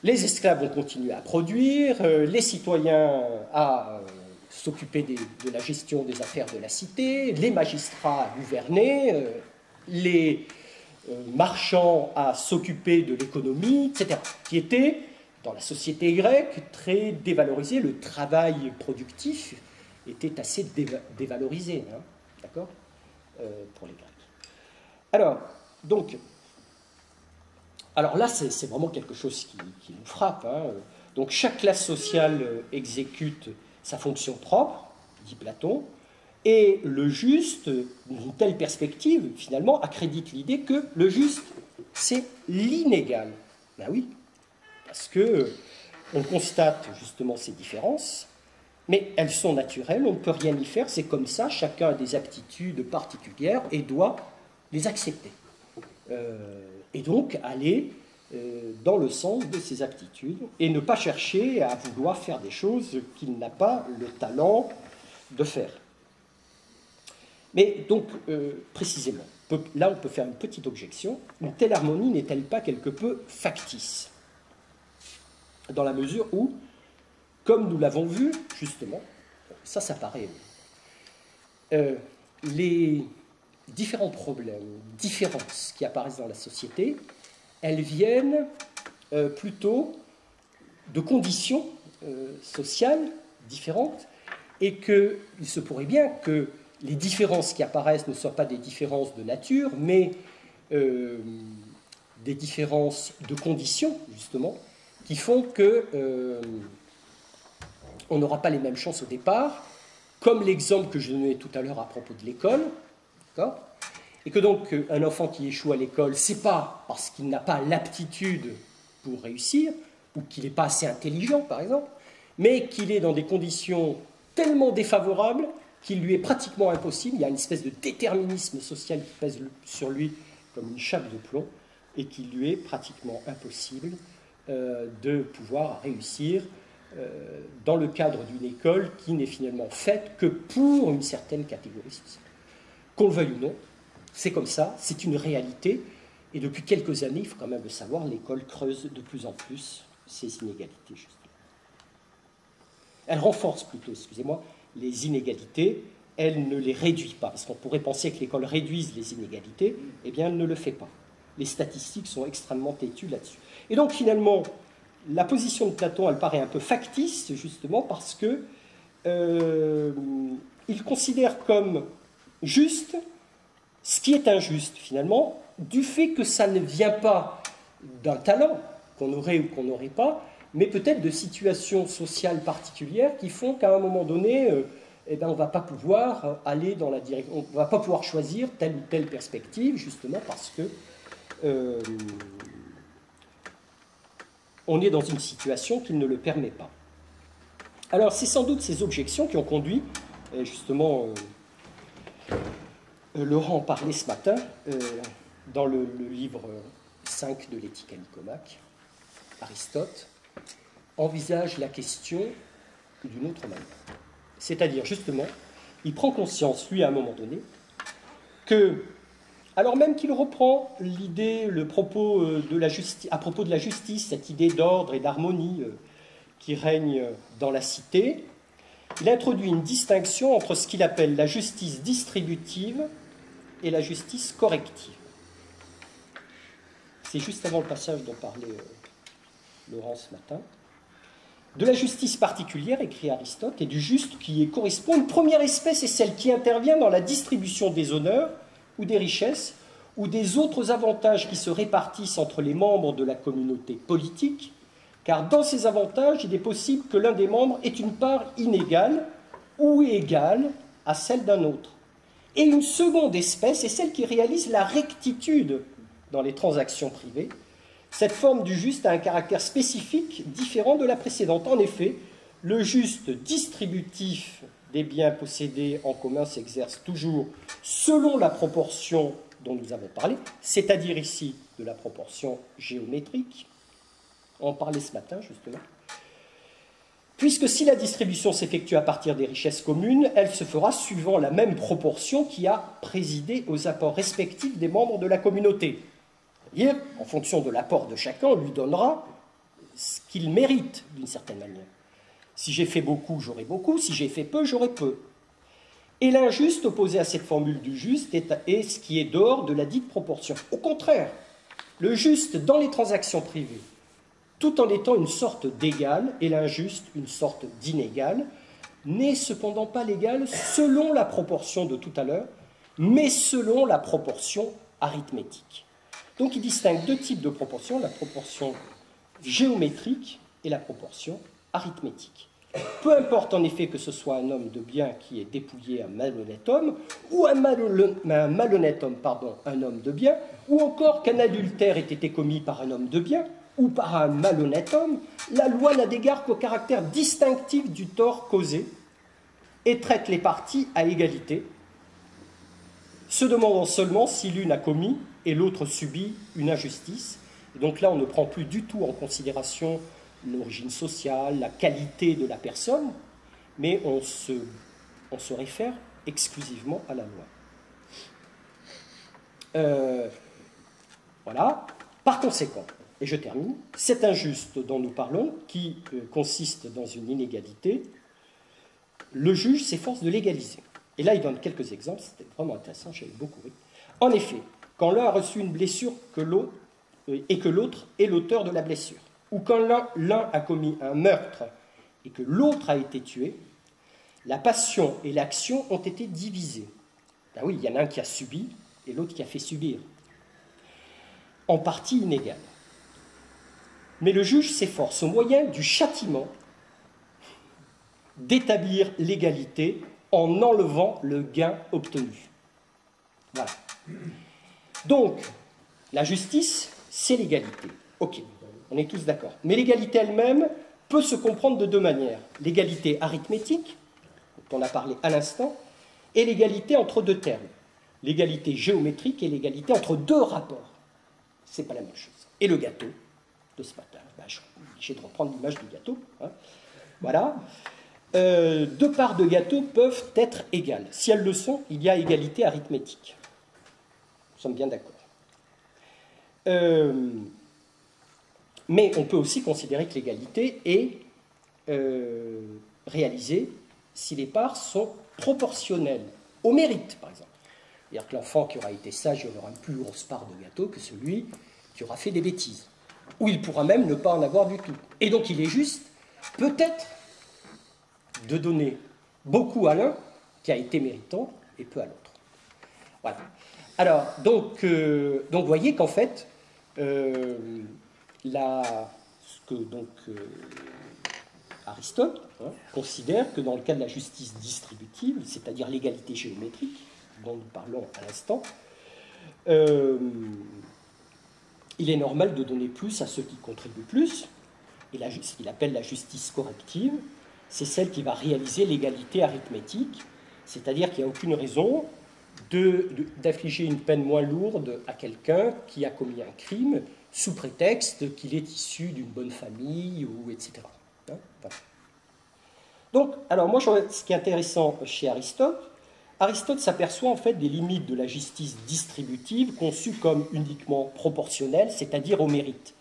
Les esclaves vont continuer à produire, les citoyens à s'occuper de la gestion des affaires de la cité, les magistrats à gouverner, les marchands à s'occuper de l'économie, etc., qui était, dans la société grecque, très dévalorisé. Le travail productif était assez dévalorisé, hein, d'accord, pour les Grecs. Alors là, c'est vraiment quelque chose qui nous frappe. Hein. Donc chaque classe sociale exécute sa fonction propre, dit Platon, et le juste, une telle perspective, finalement, accrédite l'idée que le juste, c'est l'inégal. Ben oui, parce qu'on constate justement ces différences, mais elles sont naturelles, on ne peut rien y faire, c'est comme ça, chacun a des aptitudes particulières et doit les accepter. Et donc aller dans le sens de ses aptitudes et ne pas chercher à vouloir faire des choses qu'il n'a pas le talent de faire. Mais donc, précisément, là on peut faire une petite objection, une telle harmonie n'est-elle pas quelque peu factice? Dans la mesure où, comme nous l'avons vu, justement, ça paraît... les différents problèmes, différences qui apparaissent dans la société, elles viennent plutôt de conditions sociales différentes et qu'il se pourrait bien que les différences qui apparaissent ne soient pas des différences de nature, mais des différences de conditions, justement, qui font que on n'aura pas les mêmes chances au départ, comme l'exemple que je donnais tout à l'heure à propos de l'école, d'accord ? Et que donc un enfant qui échoue à l'école, c'est pas parce qu'il n'a pas l'aptitude pour réussir, ou qu'il n'est pas assez intelligent, par exemple, mais qu'il est dans des conditions tellement défavorables qu'il lui est pratiquement impossible, il y a une espèce de déterminisme social qui pèse sur lui comme une chape de plomb, et qu'il lui est pratiquement impossible de pouvoir réussir dans le cadre d'une école qui n'est finalement faite que pour une certaine catégorie sociale. Qu'on le veuille ou non, c'est comme ça, c'est une réalité, et depuis quelques années, il faut quand même le savoir, l'école creuse de plus en plus ces inégalités, justement. Elle renforce plutôt, excusez-moi, les inégalités, elle ne les réduit pas, parce qu'on pourrait penser que l'école réduise les inégalités, eh bien elle ne le fait pas. Les statistiques sont extrêmement têtues là-dessus. Et donc finalement, la position de Platon, elle paraît un peu factice, justement, parce que il considère comme juste ce qui est injuste, finalement, du fait que ça ne vient pas d'un talent qu'on aurait ou qu'on n'aurait pas, mais peut-être de situations sociales particulières qui font qu'à un moment donné, eh ben, on ne va pas pouvoir aller dans la direction, on ne va pas pouvoir choisir telle ou telle perspective, justement parce que on est dans une situation qui ne le permet pas. Alors, c'est sans doute ces objections qui ont conduit, justement, Laurent en parlait ce matin, dans le livre 5 de l'Éthique à Nicomaque, Aristote envisage la question d'une autre manière. C'est-à-dire, justement, il prend conscience, lui, à un moment donné, que alors même qu'il reprend l'idée, le propos à propos de la justice, cette idée d'ordre et d'harmonie qui règne dans la cité, il introduit une distinction entre ce qu'il appelle la justice distributive et la justice corrective. C'est juste avant le passage dont parlait Laurent ce matin. De la justice particulière, écrit Aristote, et du juste qui y correspond, une première espèce est celle qui intervient dans la distribution des honneurs ou des richesses ou des autres avantages qui se répartissent entre les membres de la communauté politique, car dans ces avantages, il est possible que l'un des membres ait une part inégale ou égale à celle d'un autre. Et une seconde espèce est celle qui réalise la rectitude dans les transactions privées. Cette forme du juste a un caractère spécifique différent de la précédente. En effet, le juste distributif des biens possédés en commun s'exerce toujours selon la proportion dont nous avons parlé, c'est-à-dire ici de la proportion géométrique. On en parlait ce matin, justement. Puisque si la distribution s'effectue à partir des richesses communes, elle se fera suivant la même proportion qui a présidé aux apports respectifs des membres de la communauté. C'est-à-dire, en fonction de l'apport de chacun, on lui donnera ce qu'il mérite, d'une certaine manière. Si j'ai fait beaucoup, j'aurai beaucoup. Si j'ai fait peu, j'aurai peu. Et l'injuste, opposé à cette formule du juste, est ce qui est dehors de la dite proportion. Au contraire, le juste dans les transactions privées, tout en étant une sorte d'égal, et l'injuste une sorte d'inégal, n'est cependant pas l'égal selon la proportion de tout à l'heure, mais selon la proportion arithmétique. Donc il distingue deux types de proportions, la proportion géométrique et la proportion arithmétique. Peu importe en effet que ce soit un homme de bien qui ait dépouillé un malhonnête homme, ou un malhonnête homme, un homme de bien, ou encore qu'un adultère ait été commis par un homme de bien, ou par un malhonnête homme, la loi n'a d'égard qu'au caractère distinctif du tort causé et traite les parties à égalité, se demandant seulement si l'une a commis et l'autre subit une injustice. Et donc là, on ne prend plus du tout en considération l'origine sociale, la qualité de la personne, mais on se réfère exclusivement à la loi. Voilà. Par conséquent, et je termine, cet injuste dont nous parlons, qui consiste dans une inégalité, le juge s'efforce de l'égaliser. Et là, il donne quelques exemples, c'était vraiment intéressant, j'avais beaucoup ri. En effet, quand l'un a reçu une blessure et que l'autre est l'auteur de la blessure, ou quand l'un a commis un meurtre et que l'autre a été tué, la passion et l'action ont été divisées. Ben oui, il y en a un qui a subi et l'autre qui a fait subir, en partie inégale. Mais le juge s'efforce, au moyen du châtiment, d'établir l'égalité en enlevant le gain obtenu. Voilà. Donc, la justice, c'est l'égalité. Ok, on est tous d'accord. Mais l'égalité elle-même peut se comprendre de deux manières. L'égalité arithmétique, dont on a parlé à l'instant, et l'égalité entre deux termes. L'égalité géométrique et l'égalité entre deux rapports. Ce n'est pas la même chose. Et le gâteau de ce matin, je suis obligé de reprendre l'image du gâteau. Hein. Voilà. Deux parts de gâteau peuvent être égales. Si elles le sont, il y a égalité arithmétique. Nous sommes bien d'accord. Mais on peut aussi considérer que l'égalité est réalisée si les parts sont proportionnelles au mérite, par exemple. C'est-à-dire que l'enfant qui aura été sage, il aura une plus grosse part de gâteau que celui qui aura fait des bêtises. Ou il pourra même ne pas en avoir du tout. Et donc il est juste, peut-être, de donner beaucoup à l'un qui a été méritant et peu à l'autre. Voilà. Alors, donc vous voyez qu'en fait, Aristote considère que dans le cas de la justice distributive, c'est-à-dire l'égalité géométrique dont nous parlons à l'instant, il est normal de donner plus à ceux qui contribuent plus, et ce qu'il appelle la justice corrective, c'est celle qui va réaliser l'égalité arithmétique, c'est-à-dire qu'il n'y a aucune raison d'affliger une peine moins lourde à quelqu'un qui a commis un crime sous prétexte qu'il est issu d'une bonne famille, ou etc. Hein, voilà. Donc, alors moi, ce qui est intéressant chez Aristote, Aristote s'aperçoit en fait des limites de la justice distributive conçue comme uniquement proportionnelle, c'est-à-dire au mérite.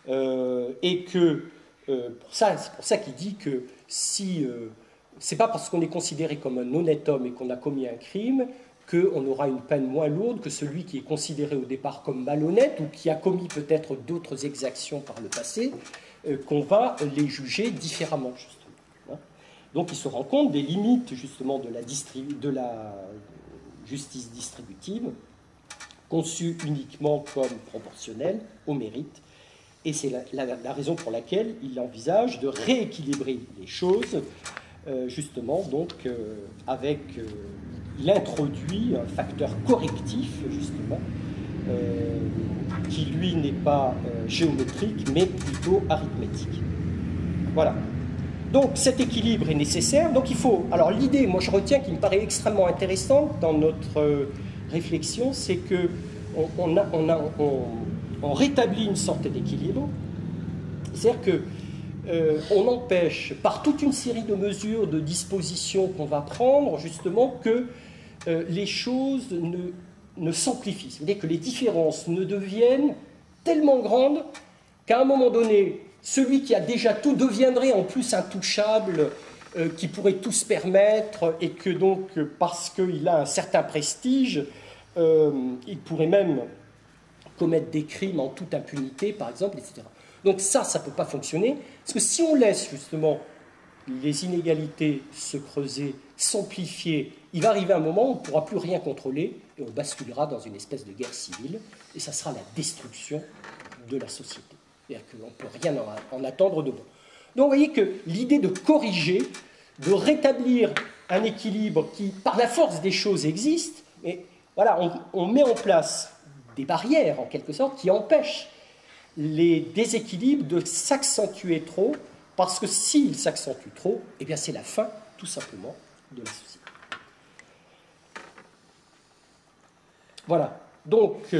Et que, c'est pour ça qu'il dit que si c'est pas parce qu'on est considéré comme un honnête homme et qu'on a commis un crime qu'on aura une peine moins lourde que celui qui est considéré au départ comme malhonnête ou qui a commis peut-être d'autres exactions par le passé, qu'on va les juger différemment, justement. Donc il se rend compte des limites, justement, de la justice distributive, conçue uniquement comme proportionnelle au mérite. Et c'est la raison pour laquelle il envisage de rééquilibrer les choses, justement, donc, avec... il introduit un facteur correctif, justement, qui, lui, n'est pas géométrique, mais plutôt arithmétique. Voilà. Donc, cet équilibre est nécessaire. Donc, il faut... Alors, l'idée, moi, je retiens, qui me paraît extrêmement intéressante dans notre réflexion, c'est que on rétablit une sorte d'équilibre. C'est-à-dire que on empêche, par toute une série de mesures, de dispositions qu'on va prendre, justement, que les choses ne s'amplifient. C'est-à-dire que les différences ne deviennent tellement grandes qu'à un moment donné, celui qui a déjà tout deviendrait en plus intouchable, qui pourrait tout se permettre, et que donc, parce qu'il a un certain prestige, il pourrait même commettre des crimes en toute impunité, par exemple, etc. Donc ça ne peut pas fonctionner, parce que si on laisse justement les inégalités se creuser, s'amplifier, il va arriver un moment où on ne pourra plus rien contrôler, et on basculera dans une espèce de guerre civile, et ça sera la destruction de la société. C'est-à-dire qu'on ne peut rien en attendre de bon. Donc vous voyez que l'idée de corriger, de rétablir un équilibre qui, par la force des choses, existe, et voilà, on met en place des barrières, en quelque sorte, qui empêchent les déséquilibres de s'accentuer trop, parce que s'ils s'accentuent trop, eh bien c'est la fin, tout simplement, de la société. Voilà. Donc,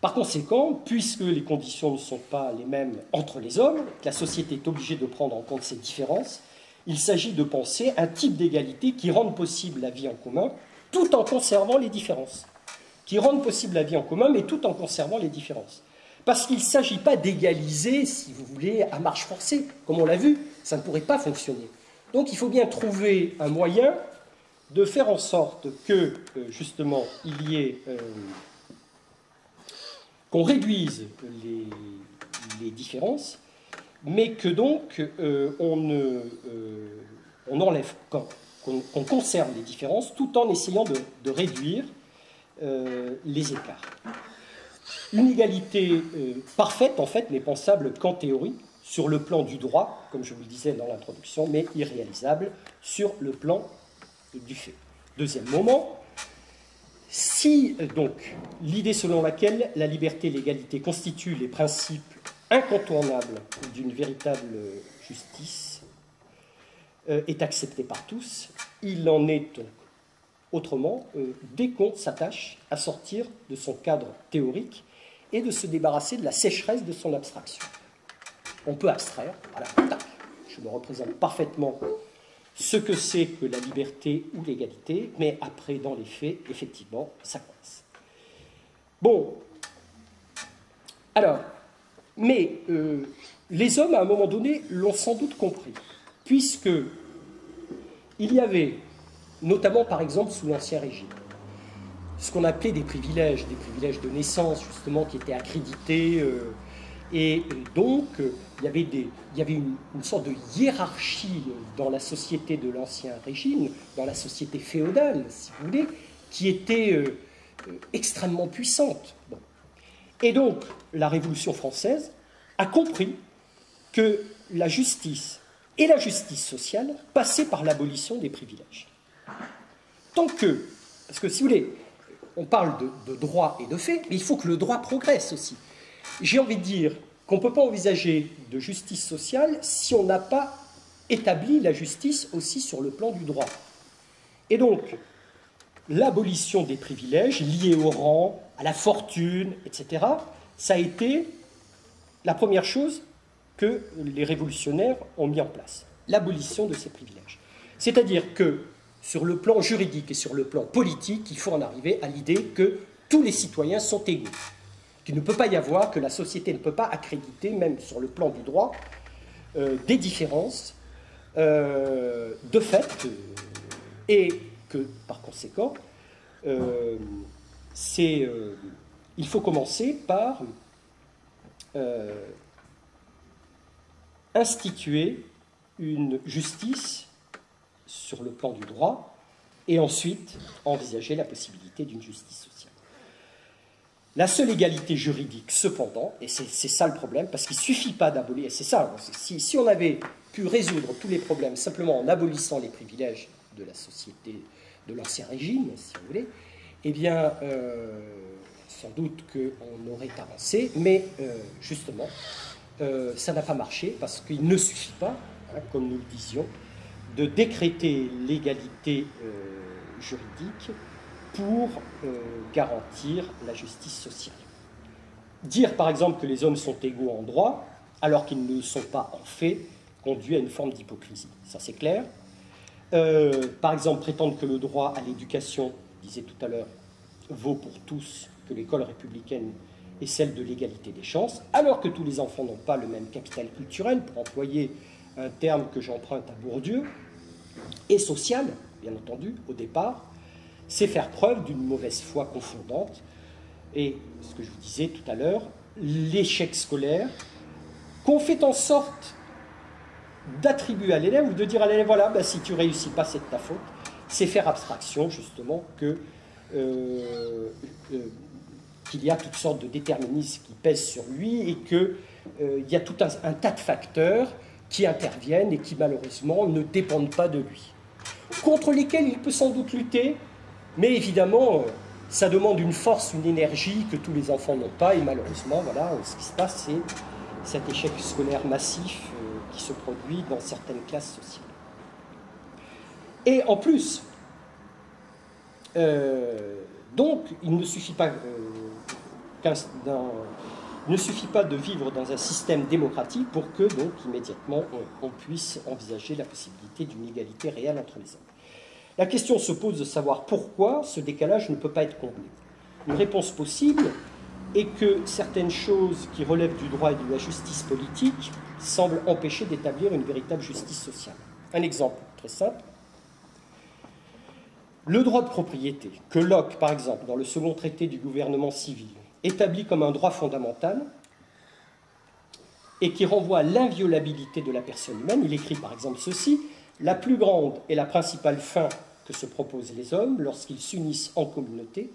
par conséquent, puisque les conditions ne sont pas les mêmes entre les hommes, que la société est obligée de prendre en compte ces différences, il s'agit de penser un type d'égalité qui rende possible la vie en commun, tout en conservant les différences. Qui rendent possible la vie en commun, mais tout en conservant les différences. Parce qu'il ne s'agit pas d'égaliser, si vous voulez, à marche forcée. Comme on l'a vu, ça ne pourrait pas fonctionner. Donc il faut bien trouver un moyen de faire en sorte que, justement, il y ait... qu'on réduise les différences, mais que donc on enlève, qu'on conserve les différences, tout en essayant de réduire les écarts. Une égalité parfaite, en fait, n'est pensable qu'en théorie, sur le plan du droit, comme je vous le disais dans l'introduction, mais irréalisable sur le plan du fait. Deuxième moment, si donc l'idée selon laquelle la liberté et l'égalité constituent les principes incontournables d'une véritable justice est acceptée par tous, il en est donc autrement, dès qu'on s'attache à sortir de son cadre théorique et de se débarrasser de la sécheresse de son abstraction. On peut abstraire, voilà, tac, je me représente parfaitement ce que c'est que la liberté ou l'égalité, mais après, dans les faits, effectivement, ça coince. Bon, alors, mais les hommes, à un moment donné, l'ont sans doute compris, puisque il y avait, notamment par exemple sous l'Ancien Régime, ce qu'on appelait des privilèges de naissance justement qui étaient accrédités, et donc il y avait une sorte de hiérarchie dans la société de l'Ancien Régime, dans la société féodale, si vous voulez, qui était extrêmement puissante. Bon. Et donc la Révolution française a compris que la justice et la justice sociale passaient par l'abolition des privilèges. Tant que, parce que si vous voulez, on parle de droit et de fait, mais il faut que le droit progresse aussi. J'ai envie de dire qu'on ne peut pas envisager de justice sociale si on n'a pas établi la justice aussi sur le plan du droit. Et donc, l'abolition des privilèges liés au rang, à la fortune, etc., ça a été la première chose que les révolutionnaires ont mis en place, l'abolition de ces privilèges. C'est-à-dire que sur le plan juridique et sur le plan politique, il faut en arriver à l'idée que tous les citoyens sont égaux. Qu'il ne peut pas y avoir, que la société ne peut pas accréditer, même sur le plan du droit, des différences de fait, et que, par conséquent, il faut commencer par instituer une justice sur le plan du droit et ensuite envisager la possibilité d'une justice sociale. La seule égalité juridique, cependant, et c'est ça le problème, parce qu'il ne suffit pas d'abolir, c'est ça, si on avait pu résoudre tous les problèmes simplement en abolissant les privilèges de la société, de l'ancien régime, si vous voulez, eh bien, sans doute qu'on aurait avancé, mais justement, ça n'a pas marché, parce qu'il ne suffit pas, hein, comme nous le disions, de décréter l'égalité juridique pour garantir la justice sociale. Dire par exemple que les hommes sont égaux en droit, alors qu'ils ne le sont pas en fait, conduit à une forme d'hypocrisie. Ça c'est clair. Par exemple, prétendre que le droit à l'éducation, je disais tout à l'heure, vaut pour tous, que l'école républicaine est celle de l'égalité des chances, alors que tous les enfants n'ont pas le même capital culturel, pour employer un terme que j'emprunte à Bourdieu, et social, bien entendu, au départ, c'est faire preuve d'une mauvaise foi confondante. Et ce que je vous disais tout à l'heure, l'échec scolaire, qu'on fait en sorte d'attribuer à l'élève ou de dire à l'élève, voilà, ben, si tu ne réussis pas, c'est de ta faute, c'est faire abstraction, justement, qu'il y a toutes sortes de déterminismes qui pèsent sur lui et qu'il y a tout un tas de facteurs qui interviennent et qui, malheureusement, ne dépendent pas de lui, contre lesquels il peut sans doute lutter, mais évidemment, ça demande une force, une énergie que tous les enfants n'ont pas, et malheureusement, voilà, ce qui se passe, c'est cet échec scolaire massif qui se produit dans certaines classes sociales. Et en plus, donc, il ne suffit pas de vivre dans un système démocratique pour que, donc, immédiatement, on puisse envisager la possibilité d'une égalité réelle entre les hommes. La question se pose de savoir pourquoi ce décalage ne peut pas être comblé. Une réponse possible est que certaines choses qui relèvent du droit et de la justice politique semblent empêcher d'établir une véritable justice sociale. Un exemple très simple. Le droit de propriété, que Locke, par exemple, dans le second traité du gouvernement civil, établit comme un droit fondamental et qui renvoie à l'inviolabilité de la personne humaine, il écrit par exemple ceci: « La plus grande et la principale fin que se proposent les hommes lorsqu'ils s'unissent en communauté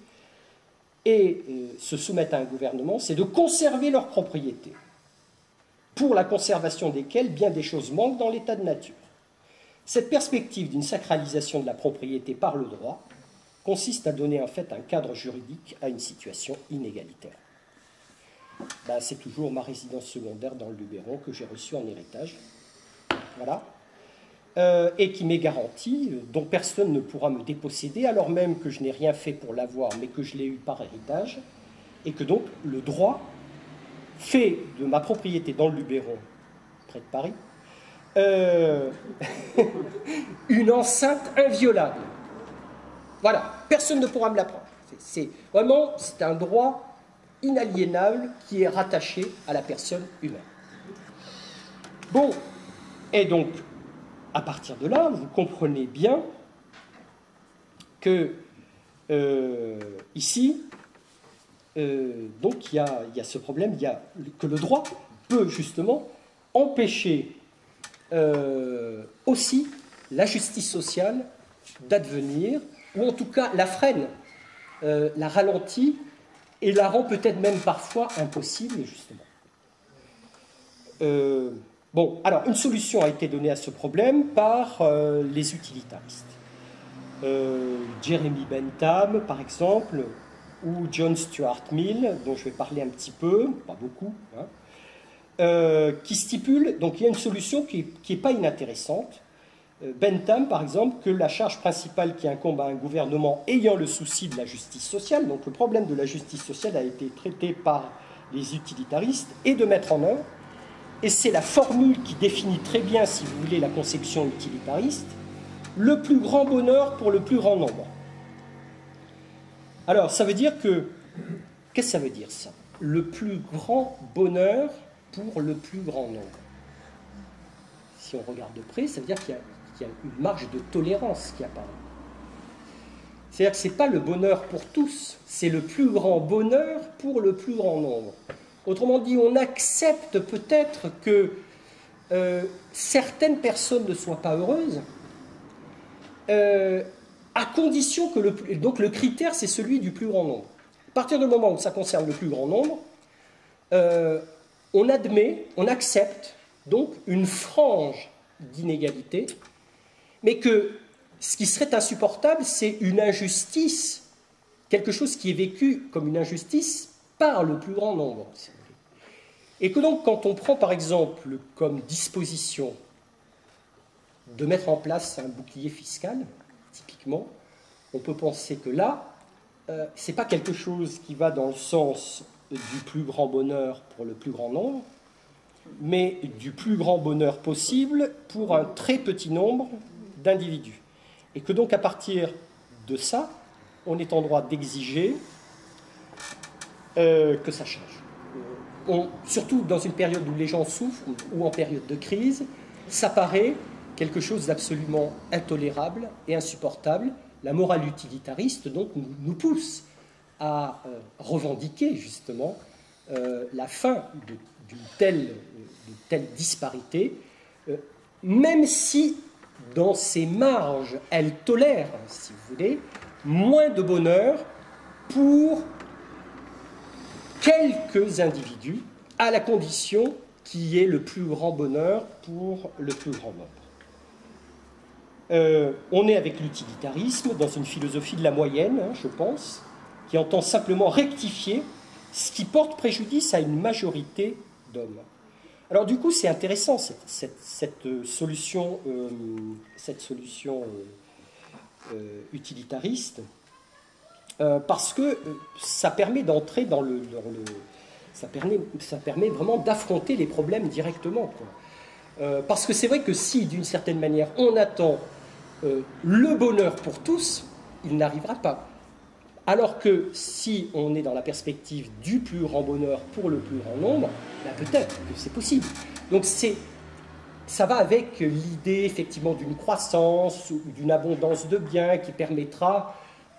et se soumettent à un gouvernement, c'est de conserver leurs propriétés, pour la conservation desquelles bien des choses manquent dans l'état de nature. Cette perspective d'une sacralisation de la propriété par le droit consiste à donner en fait un cadre juridique à une situation inégalitaire. » Ben, c'est toujours ma résidence secondaire dans le Luberon que j'ai reçue en héritage. Voilà. Et qui m'est garantie, dont personne ne pourra me déposséder, alors même que je n'ai rien fait pour l'avoir, mais que je l'ai eu par héritage, et que donc le droit fait de ma propriété dans le Luberon, près de Paris, une enceinte inviolable. Voilà, personne ne pourra me la prendre. C'est un droit inaliénable qui est rattaché à la personne humaine. Bon, et donc, à partir de là, vous comprenez bien que ici, donc il y a ce problème, que le droit peut justement empêcher aussi la justice sociale d'advenir, ou en tout cas la freine, la ralentit et la rend peut-être même parfois impossible, justement. Bon, alors, une solution a été donnée à ce problème par les utilitaristes. Jeremy Bentham, par exemple, ou John Stuart Mill, dont je vais parler un petit peu, pas beaucoup, hein, qui stipule, donc il y a une solution qui n'est pas inintéressante. Bentham, par exemple, que la charge principale qui incombe à un gouvernement ayant le souci de la justice sociale, donc le problème de la justice sociale a été traité par les utilitaristes, et de mettre en œuvre. Et c'est la formule qui définit très bien, si vous voulez, la conception utilitariste, le plus grand bonheur pour le plus grand nombre. Alors, ça veut dire que... Qu'est-ce que ça veut dire, ça? Le plus grand bonheur pour le plus grand nombre. Si on regarde de près, ça veut dire qu'il y a une marge de tolérance qui apparaît. C'est-à-dire que ce n'est pas le bonheur pour tous, c'est le plus grand bonheur pour le plus grand nombre. Autrement dit, on accepte peut-être que certaines personnes ne soient pas heureuses, à condition que donc le critère, c'est celui du plus grand nombre. À partir du moment où ça concerne le plus grand nombre, on admet, on accepte donc une frange d'inégalité, mais que ce qui serait insupportable, c'est une injustice, quelque chose qui est vécu comme une injustice par le plus grand nombre. Et que donc, quand on prend par exemple comme disposition de mettre en place un bouclier fiscal, typiquement, on peut penser que là, ce n'est pas quelque chose qui va dans le sens du plus grand bonheur pour le plus grand nombre, mais du plus grand bonheur possible pour un très petit nombre d'individus. Et que donc, à partir de ça, on est en droit d'exiger que ça change. Surtout dans une période où les gens souffrent, ou en période de crise, ça paraît quelque chose d'absolument intolérable et insupportable. La morale utilitariste, donc, nous pousse à revendiquer, justement, la fin d'une telle disparité, même si, dans ses marges, elle tolère, si vous voulez, moins de bonheur pour quelques individus, à la condition qu'il y ait le plus grand bonheur pour le plus grand nombre. On est avec l'utilitarisme dans une philosophie de la moyenne, je pense, qui entend simplement rectifier ce qui porte préjudice à une majorité d'hommes. Alors du coup, c'est intéressant cette solution utilitariste, parce que ça permet d'entrer dans ça permet vraiment d'affronter les problèmes directement, quoi. Parce que c'est vrai que si, d'une certaine manière, on attend le bonheur pour tous, il n'arrivera pas. Alors que si on est dans la perspective du plus grand bonheur pour le plus grand nombre, ben peut-être que c'est possible. Donc ça va avec l'idée effectivement d'une croissance ou d'une abondance de biens qui permettra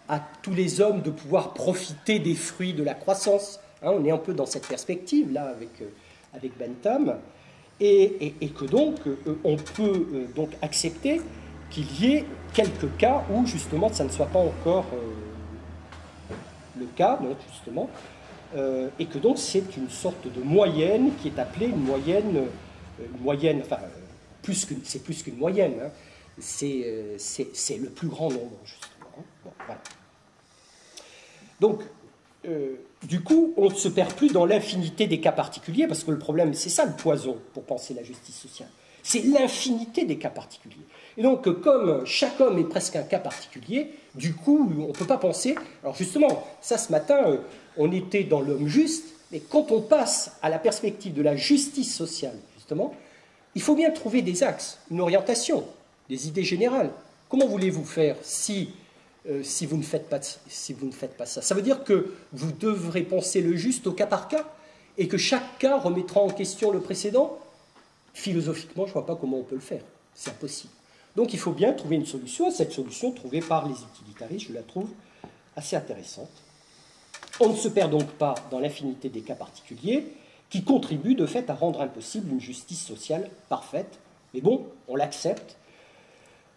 à tous les hommes de pouvoir profiter des fruits de la croissance. Hein, on est un peu dans cette perspective-là avec Bentham. Et que donc on peut donc accepter qu'il y ait quelques cas où justement ça ne soit pas encore le cas, donc, justement, et que donc c'est une sorte de moyenne qui est appelée une moyenne, enfin, c'est plus qu'une moyenne, hein, c'est le plus grand nombre, justement. Hein. Bon, voilà. Donc, du coup, on ne se perd plus dans l'infinité des cas particuliers, parce que le problème, c'est ça le poison pour penser la justice sociale, c'est l'infinité des cas particuliers. Et donc, comme chaque homme est presque un cas particulier, du coup, on ne peut pas penser... Alors justement, ça, ce matin, on était dans l'homme juste, mais quand on passe à la perspective de la justice sociale, justement, il faut bien trouver des axes, une orientation, des idées générales. Comment voulez-vous faire si vous ne faites pas ça? Ça veut dire que vous devrez penser le juste au cas par cas, et que chaque cas remettra en question le précédent? Philosophiquement, je ne vois pas comment on peut le faire. C'est impossible. Donc il faut bien trouver une solution. Cette solution trouvée par les utilitaristes, je la trouve assez intéressante. On ne se perd donc pas dans l'infinité des cas particuliers qui contribuent de fait à rendre impossible une justice sociale parfaite. Mais bon, on l'accepte.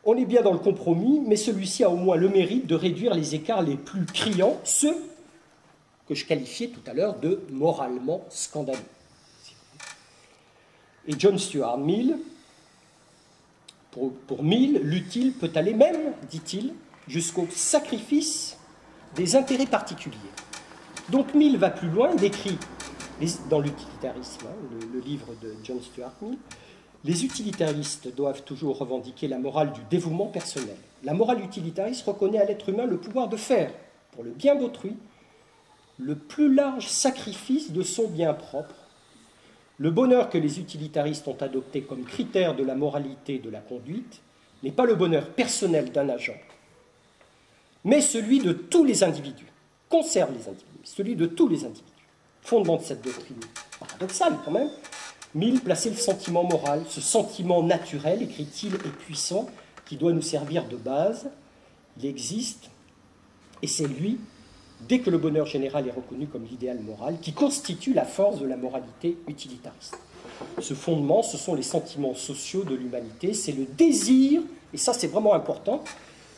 On est bien dans le compromis, mais celui-ci a au moins le mérite de réduire les écarts les plus criants, ceux que je qualifiais tout à l'heure de moralement scandaleux. Et John Stuart Mill, pour Mill, l'utile peut aller même, dit-il, jusqu'au sacrifice des intérêts particuliers. Donc Mill va plus loin, il écrit dans l'utilitarisme, hein, le livre de John Stuart Mill, les utilitaristes doivent toujours revendiquer la morale du dévouement personnel. La morale utilitariste reconnaît à l'être humain le pouvoir de faire, pour le bien d'autrui, le plus large sacrifice de son bien propre. Le bonheur que les utilitaristes ont adopté comme critère de la moralité et de la conduite n'est pas le bonheur personnel d'un agent, mais celui de tous les individus, concerne les individus, celui de tous les individus. Fondement de cette doctrine paradoxale quand même, Mill plaçait le sentiment moral, ce sentiment naturel, écrit-il, et puissant, qui doit nous servir de base. Il existe, et c'est lui, dès que le bonheur général est reconnu comme l'idéal moral, qui constitue la force de la moralité utilitariste. Ce fondement, ce sont les sentiments sociaux de l'humanité, c'est le désir, et ça c'est vraiment important,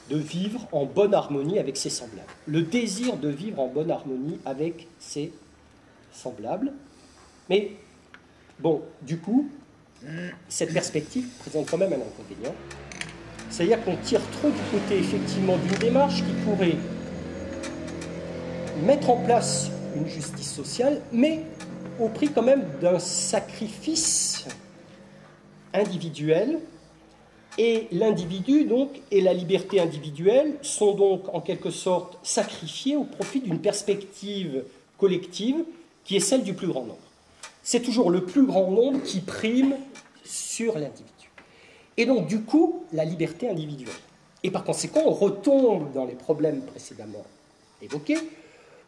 de vivre en bonne harmonie avec ses semblables. Le désir de vivre en bonne harmonie avec ses semblables. Mais, bon, du coup, cette perspective présente quand même un inconvénient. C'est-à-dire qu'on tire trop du côté, effectivement, d'une démarche qui pourrait mettre en place une justice sociale, mais au prix quand même d'un sacrifice individuel. Et l'individu, donc, et la liberté individuelle sont donc, en quelque sorte, sacrifiés au profit d'une perspective collective qui est celle du plus grand nombre. C'est toujours le plus grand nombre qui prime sur l'individu. Et donc, du coup, la liberté individuelle. Et par conséquent, on retombe dans les problèmes précédemment évoqués,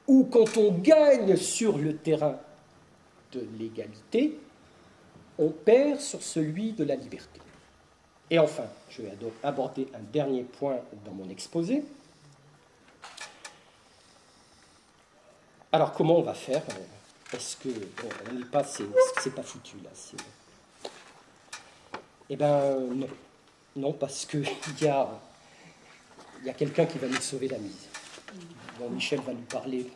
où quand on gagne sur le terrain de l'égalité, on perd sur celui de la liberté. Et enfin, je vais aborder un dernier point dans mon exposé. Alors, comment on va faire? Est-ce que... Bon, on n'est pas... C'est pas foutu, là. Eh bien, non. Non, parce qu'il y a quelqu'un qui va nous sauver la mise. Bon, Michel va nous parler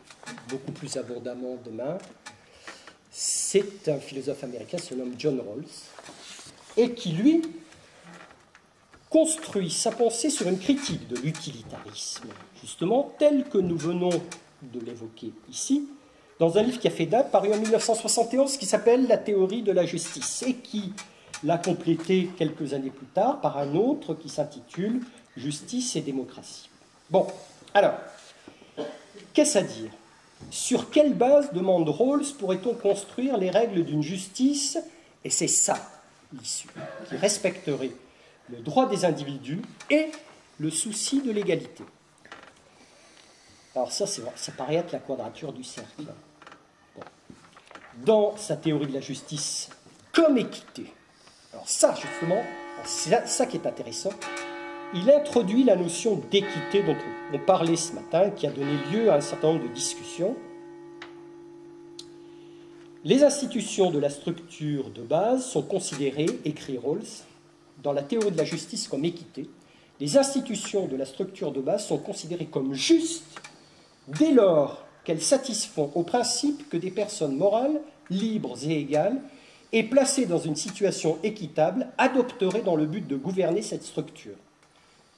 beaucoup plus abondamment demain. C'est un philosophe américain, se nomme John Rawls, et qui, lui, construit sa pensée sur une critique de l'utilitarisme, justement, tel que nous venons de l'évoquer ici, dans un livre qui a fait date, paru en 1971, qui s'appelle « La théorie de la justice », et qui l'a complété quelques années plus tard par un autre qui s'intitule « Justice et démocratie ». Bon, alors, qu'est-ce à dire? Sur quelle base, demande Rawls, pourrait-on construire les règles d'une justice, et c'est ça l'issue, qui respecterait le droit des individus et le souci de l'égalité. Alors ça paraît être la quadrature du cercle. Bon. Dans sa théorie de la justice comme équité, alors ça justement, c'est ça qui est intéressant, il introduit la notion d'équité dont on parlait ce matin, qui a donné lieu à un certain nombre de discussions. Les institutions de la structure de base sont considérées, écrit Rawls, dans la théorie de la justice comme équité, les institutions de la structure de base sont considérées comme justes dès lors qu'elles satisfont au principe que des personnes morales, libres et égales, et placées dans une situation équitable, adopteraient dans le but de gouverner cette structure.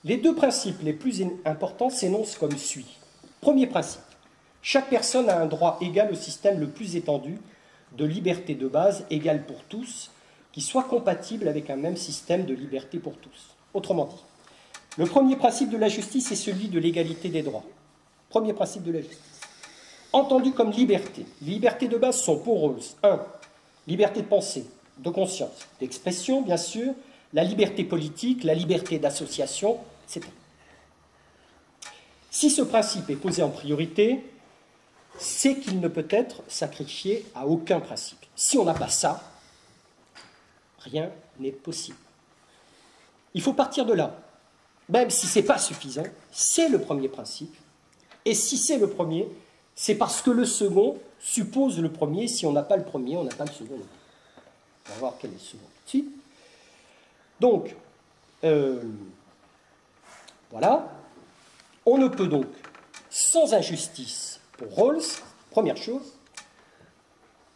Les deux principes les plus importants s'énoncent comme suit. Premier principe, chaque personne a un droit égal au système le plus étendu de liberté de base, égale pour tous, qui soit compatible avec un même système de liberté pour tous. Autrement dit, le premier principe de la justice est celui de l'égalité des droits. Premier principe de la justice. Entendu comme liberté. Les libertés de base sont pour Rawls 1. Liberté de pensée, de conscience, d'expression, bien sûr, la liberté politique, la liberté d'association, etc. Si ce principe est posé en priorité, c'est qu'il ne peut être sacrifié à aucun principe. Si on n'a pas ça, rien n'est possible. Il faut partir de là. Même si ce n'est pas suffisant, c'est le premier principe. Et si c'est le premier, c'est parce que le second suppose le premier. Si on n'a pas le premier, on n'a pas le second. On va voir quel est le second tout de suite. Donc, voilà. On ne peut donc, sans injustice pour Rawls, première chose,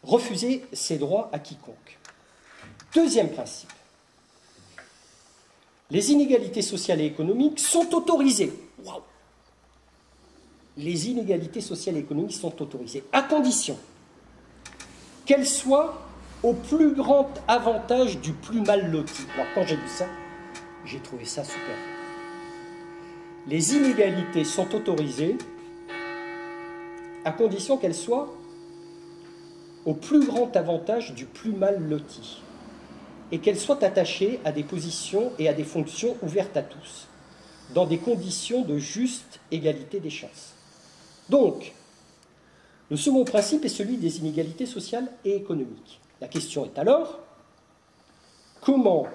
refuser ses droits à quiconque. Deuxième principe. Les inégalités sociales et économiques sont autorisées. Waouh! Les inégalités sociales et économiques sont autorisées, à condition qu'elles soient au plus grand avantage du plus mal loti. Alors quand j'ai lu ça, j'ai trouvé ça super. Les inégalités sont autorisées à condition qu'elles soient au plus grand avantage du plus mal loti. et qu'elles soient attachées à des positions et à des fonctions ouvertes à tous, dans des conditions de juste égalité des chances. Donc, le second principe est celui des inégalités sociales et économiques. La question est alors, comment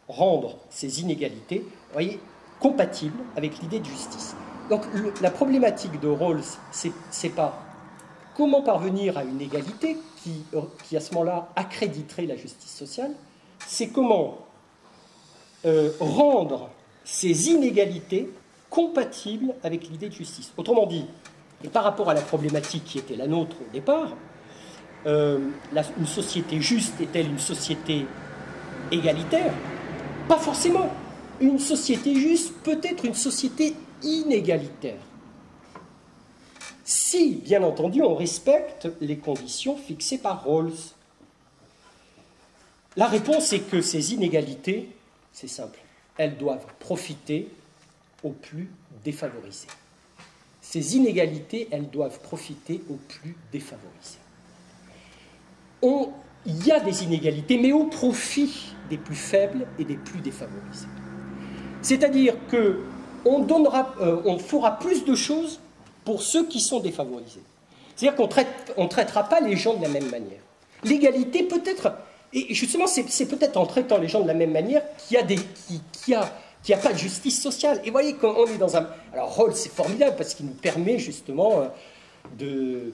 rendre ces inégalités, vous voyez, compatibles avec l'idée de justice? Donc, la problématique de Rawls, c'est pas comment parvenir à une égalité qui à ce moment-là, accréditerait la justice sociale, c'est comment rendre ces inégalités compatibles avec l'idée de justice. Autrement dit, et par rapport à la problématique qui était la nôtre au départ, une société juste est-elle une société égalitaire? Pas forcément. Une société juste peut être une société inégalitaire. Si, bien entendu, on respecte les conditions fixées par Rawls. La réponse est que ces inégalités, c'est simple, elles doivent profiter aux plus défavorisés. Ces inégalités, elles doivent profiter aux plus défavorisés. Il y a des inégalités, mais au profit des plus faibles et des plus défavorisés. C'est-à-dire qu'on fera plus de choses pour ceux qui sont défavorisés. C'est-à-dire qu'on ne traitera pas les gens de la même manière. L'égalité peut-être, et justement c'est peut-être en traitant les gens de la même manière qu'il y a pas de justice sociale. Et vous voyez qu'on est dans un... Alors Rawls, c'est formidable parce qu'il nous permet justement de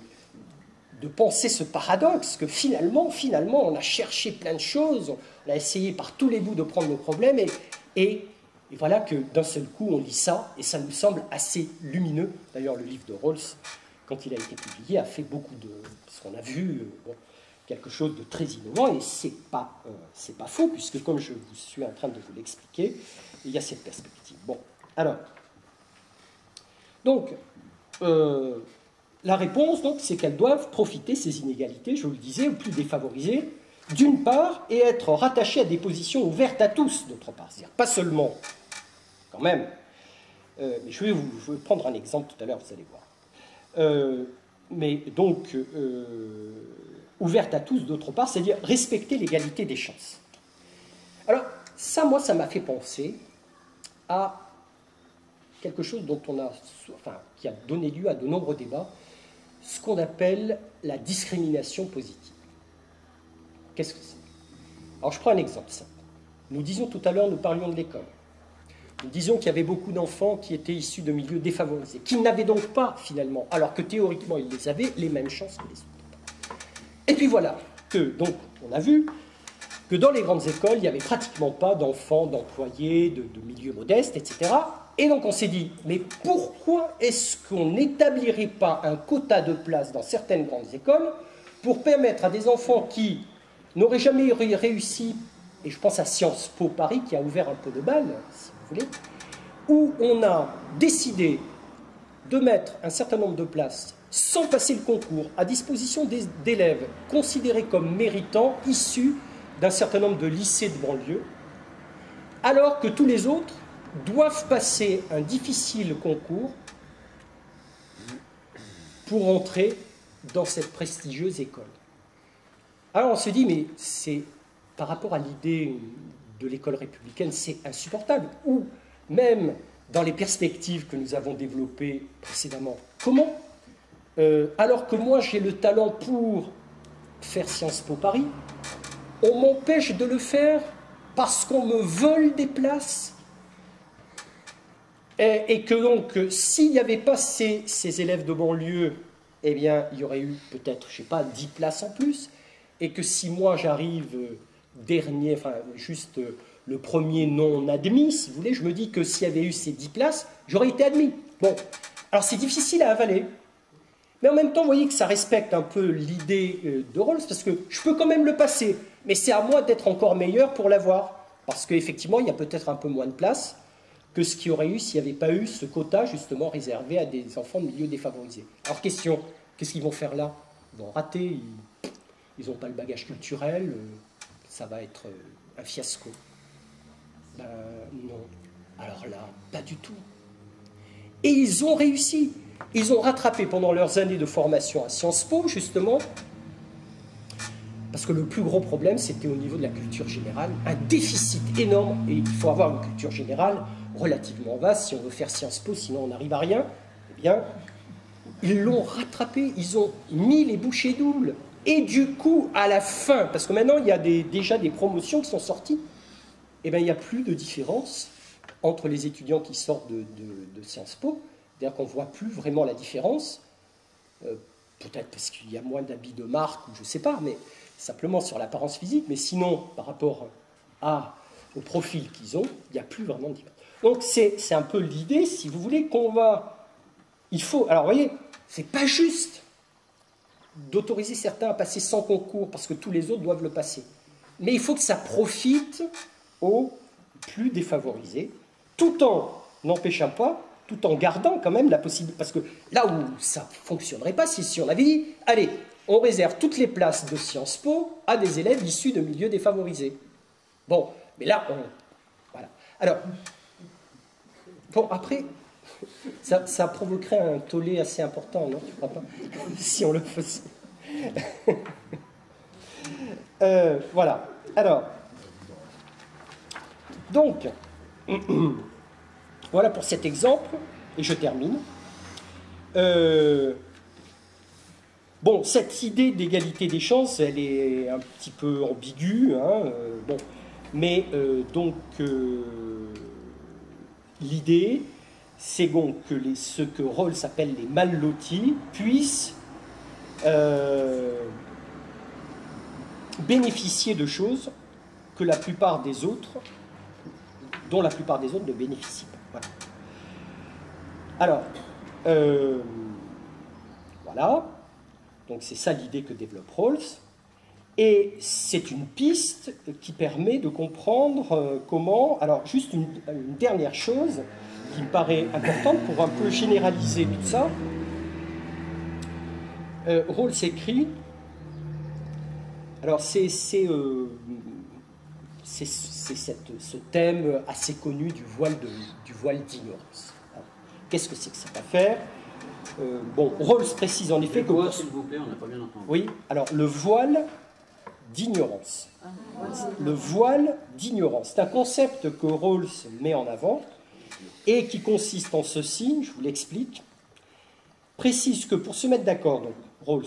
penser ce paradoxe, que finalement, on a cherché plein de choses, on a essayé par tous les bouts de prendre nos problèmes, et voilà que d'un seul coup, on lit ça, et ça nous semble assez lumineux. D'ailleurs, le livre de Rawls, quand il a été publié, a fait beaucoup de... Parce qu'on a vu quelque chose de très innovant, et c'est pas faux, puisque comme je suis en train de vous l'expliquer, il y a cette perspective. Bon, alors... Donc... la réponse, donc, c'est qu'elles doivent profiter, ces inégalités, je vous le disais, aux plus défavorisés, d'une part, et être rattachées à des positions ouvertes à tous, d'autre part. C'est-à-dire pas seulement, quand même, mais je vais vous prendre un exemple tout à l'heure, vous allez voir. Mais donc, ouvertes à tous, d'autre part, c'est-à-dire respecter l'égalité des chances. Alors, ça, moi, ça m'a fait penser à quelque chose dont qui a donné lieu à de nombreux débats, ce qu'on appelle la discrimination positive. Qu'est-ce que c'est? Alors, je prends un exemple simple. Nous disions tout à l'heure, nous parlions de l'école. Nous disions qu'il y avait beaucoup d'enfants qui étaient issus de milieux défavorisés, qui n'avaient donc pas, finalement, alors que théoriquement, ils les avaient, les mêmes chances que les autres. Et puis voilà, donc, on a vu que dans les grandes écoles, il n'y avait pratiquement pas d'enfants, d'employés, de milieux modestes, etc. Et donc on s'est dit, mais pourquoi est-ce qu'on n'établirait pas un quota de places dans certaines grandes écoles pour permettre à des enfants qui n'auraient jamais réussi, et je pense à Sciences Po Paris qui a ouvert un peu de bal, si vous voulez, où on a décidé de mettre un certain nombre de places sans passer le concours à disposition d'élèves considérés comme méritants, issus d'un certain nombre de lycées de banlieue, alors que tous les autres doivent passer un difficile concours pour entrer dans cette prestigieuse école. Alors on se dit, mais c'est par rapport à l'idée de l'école républicaine, c'est insupportable. Ou même dans les perspectives que nous avons développées précédemment, comment alors que moi j'ai le talent pour faire Sciences Po Paris, on m'empêche de le faire parce qu'on me vole des places. Et que donc, s'il n'y avait pas ces élèves de banlieue, eh bien, il y aurait eu peut-être, je ne sais pas, 10 places en plus. Et que si moi j'arrive dernier, enfin, juste le premier non admis, si vous voulez, je me dis que s'il y avait eu ces 10 places, j'aurais été admis. Bon, alors c'est difficile à avaler. Mais en même temps, vous voyez que ça respecte un peu l'idée de Rawls, parce que je peux quand même le passer. Mais c'est à moi d'être encore meilleur pour l'avoir. Parce qu'effectivement, il y a peut-être un peu moins de place que ce qu'il y aurait eu s'il n'y avait pas eu ce quota, justement, réservé à des enfants de milieux défavorisés. Alors, question, qu'est-ce qu'ils vont faire là? Ils vont rater, ils n'ont pas le bagage culturel, ça va être un fiasco. Ben non. Alors là, pas du tout. Et ils ont réussi. Ils ont rattrapé pendant leurs années de formation à Sciences Po, justement, parce que le plus gros problème, c'était au niveau de la culture générale, un déficit énorme, et il faut avoir une culture générale relativement vaste si on veut faire Sciences Po, sinon on n'arrive à rien. Eh bien, ils l'ont rattrapé, ils ont mis les bouchées doubles. Et du coup, à la fin, parce que maintenant, il y a déjà des promotions qui sont sorties, eh bien, il n'y a plus de différence entre les étudiants qui sortent de Sciences Po. C'est-à-dire qu'on ne voit plus vraiment la différence, peut-être parce qu'il y a moins d'habits de marque, ou je ne sais pas, mais simplement sur l'apparence physique, mais sinon, par rapport au profil qu'ils ont, il n'y a plus vraiment de différence. Donc, c'est un peu l'idée, si vous voulez, qu'on va... Il faut... Alors, vous voyez, c'est pas juste d'autoriser certains à passer sans concours, parce que tous les autres doivent le passer. Mais il faut que ça profite aux plus défavorisés, tout en n'empêchant pas, tout en gardant quand même la possibilité... Parce que là où ça ne fonctionnerait pas, c'est si on avait dit, allez, on réserve toutes les places de Sciences Po à des élèves issus de milieux défavorisés. Bon, mais là, voilà. Alors, bon, après, ça provoquerait un tollé assez important, non? Tu crois pas? Si on le faisait. Voilà. Alors, donc, voilà pour cet exemple, et je termine. Bon, cette idée d'égalité des chances, elle est un petit peu ambiguë, hein, bon, mais donc l'idée, c'est bon que ce que Rawls appelle les mal lotis puissent bénéficier de choses que la plupart des autres, dont la plupart des autres ne bénéficient pas. Voilà. Alors, voilà. Donc c'est ça l'idée que développe Rawls. Et c'est une piste qui permet de comprendre comment... Alors juste une dernière chose qui me paraît importante pour un peu généraliser tout ça. Rawls écrit... Alors c'est ce thème assez connu du voile d'ignorance. Qu'est-ce que c'est que cette affaire? Bon, Rawls précise en effet que... S'il vous plaît, on n'a pas bien entendu. Oui, alors le voile d'ignorance. Le voile d'ignorance. C'est un concept que Rawls met en avant et qui consiste en ceci, je vous l'explique, précise que pour se mettre d'accord, donc Rawls,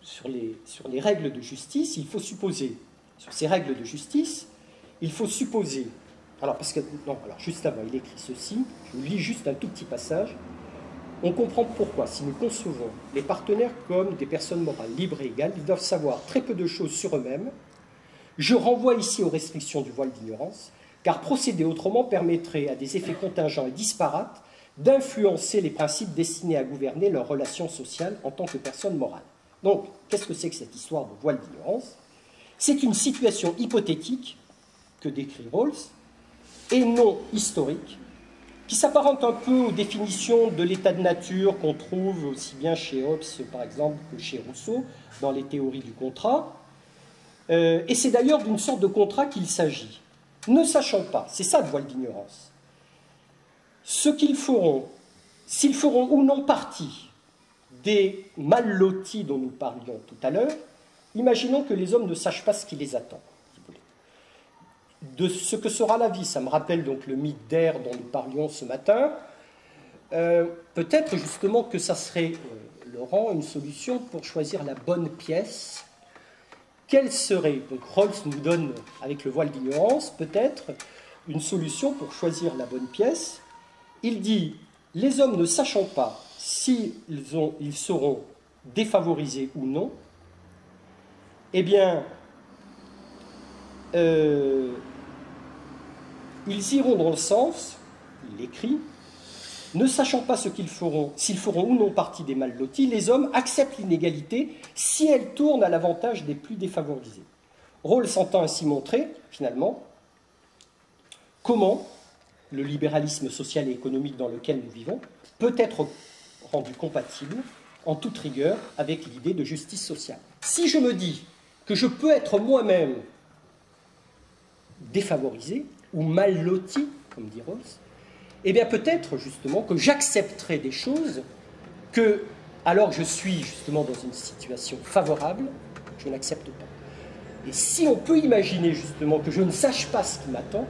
sur les règles de justice, il faut supposer, sur ces règles de justice, il faut supposer, alors parce que, non, alors juste avant, il écrit ceci, je vous lis juste un tout petit passage. On comprend pourquoi, si nous concevons les partenaires comme des personnes morales libres et égales, ils doivent savoir très peu de choses sur eux-mêmes. Je renvoie ici aux restrictions du voile d'ignorance, car procéder autrement permettrait à des effets contingents et disparates d'influencer les principes destinés à gouverner leurs relations sociales en tant que personnes morales. Donc, qu'est-ce que c'est que cette histoire de voile d'ignorance? C'est une situation hypothétique que décrit Rawls, et non historique, qui s'apparente un peu aux définitions de l'état de nature qu'on trouve aussi bien chez Hobbes, par exemple, que chez Rousseau, dans les théories du contrat. Et c'est d'ailleurs d'une sorte de contrat qu'il s'agit. Ne sachant pas, c'est ça le voile d'ignorance, ce qu'ils feront, s'ils feront ou non partie des mal lotis dont nous parlions tout à l'heure, imaginons que les hommes ne sachent pas ce qui les attend. De ce que sera la vie, ça me rappelle donc le mythe d'Air dont nous parlions ce matin. Peut-être justement que ça serait, Laurent, une solution pour choisir la bonne pièce. Quelle serait, donc Rawls nous donne, avec le voile d'ignorance, peut-être une solution pour choisir la bonne pièce. Il dit, les hommes ne sachant pas s'ils seront défavorisés ou non, eh bien, ils iront dans le sens, il l'écrit, ne sachant pas ce qu'ils feront, s'ils feront ou non partie des mal lotis, les hommes acceptent l'inégalité si elle tourne à l'avantage des plus défavorisés. Rawls s'entend ainsi montrer, finalement, comment le libéralisme social et économique dans lequel nous vivons peut être rendu compatible, en toute rigueur, avec l'idée de justice sociale. Si je me dis que je peux être moi-même défavorisé ou mal loti, comme dit Rawls, eh bien peut-être justement que j'accepterai des choses que, alors que je suis justement dans une situation favorable, je n'accepte pas. Et si on peut imaginer justement que je ne sache pas ce qui m'attend,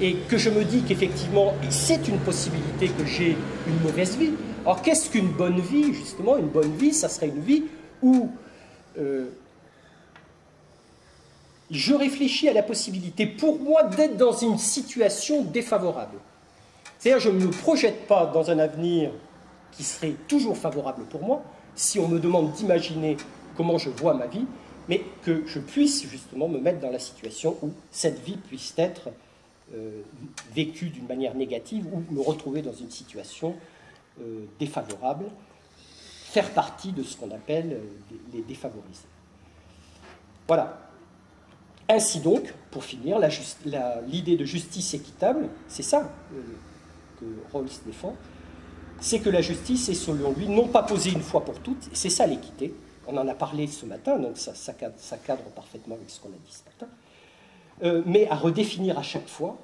et que je me dis qu'effectivement, c'est une possibilité que j'ai une mauvaise vie. Alors qu'est-ce qu'une bonne vie, justement? Une bonne vie, ça serait une vie où je réfléchis à la possibilité pour moi d'être dans une situation défavorable. C'est-à-dire je ne me projette pas dans un avenir qui serait toujours favorable pour moi, si on me demande d'imaginer comment je vois ma vie, mais que je puisse justement me mettre dans la situation où cette vie puisse être vécue d'une manière négative ou me retrouver dans une situation défavorable, faire partie de ce qu'on appelle les défavorisés. Voilà. Ainsi donc, pour finir, l'idée de justice équitable, c'est ça que Rawls défend, c'est que la justice est selon lui non pas posée une fois pour toutes, et c'est ça l'équité. On en a parlé ce matin, donc ça cadre parfaitement avec ce qu'on a dit ce matin, mais à redéfinir à chaque fois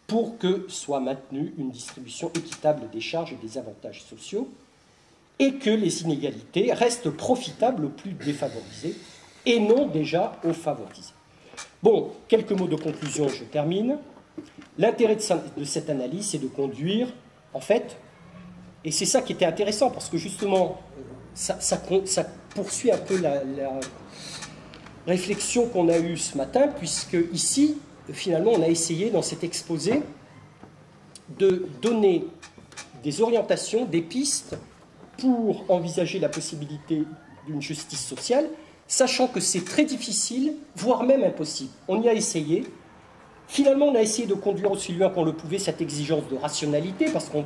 pour que soit maintenue une distribution équitable des charges et des avantages sociaux et que les inégalités restent profitables aux plus défavorisés et non déjà aux favorisés. Bon, quelques mots de conclusion, je termine. L'intérêt de cette analyse, c'est de conduire, en fait, et c'est ça qui était intéressant, parce que justement, ça poursuit un peu la réflexion qu'on a eue ce matin, puisque ici, finalement, on a essayé, dans cet exposé, de donner des orientations, des pistes pour envisager la possibilité d'une justice sociale, sachant que c'est très difficile, voire même impossible. On y a essayé. Finalement, on a essayé de conduire aussi loin qu'on le pouvait cette exigence de rationalité, parce que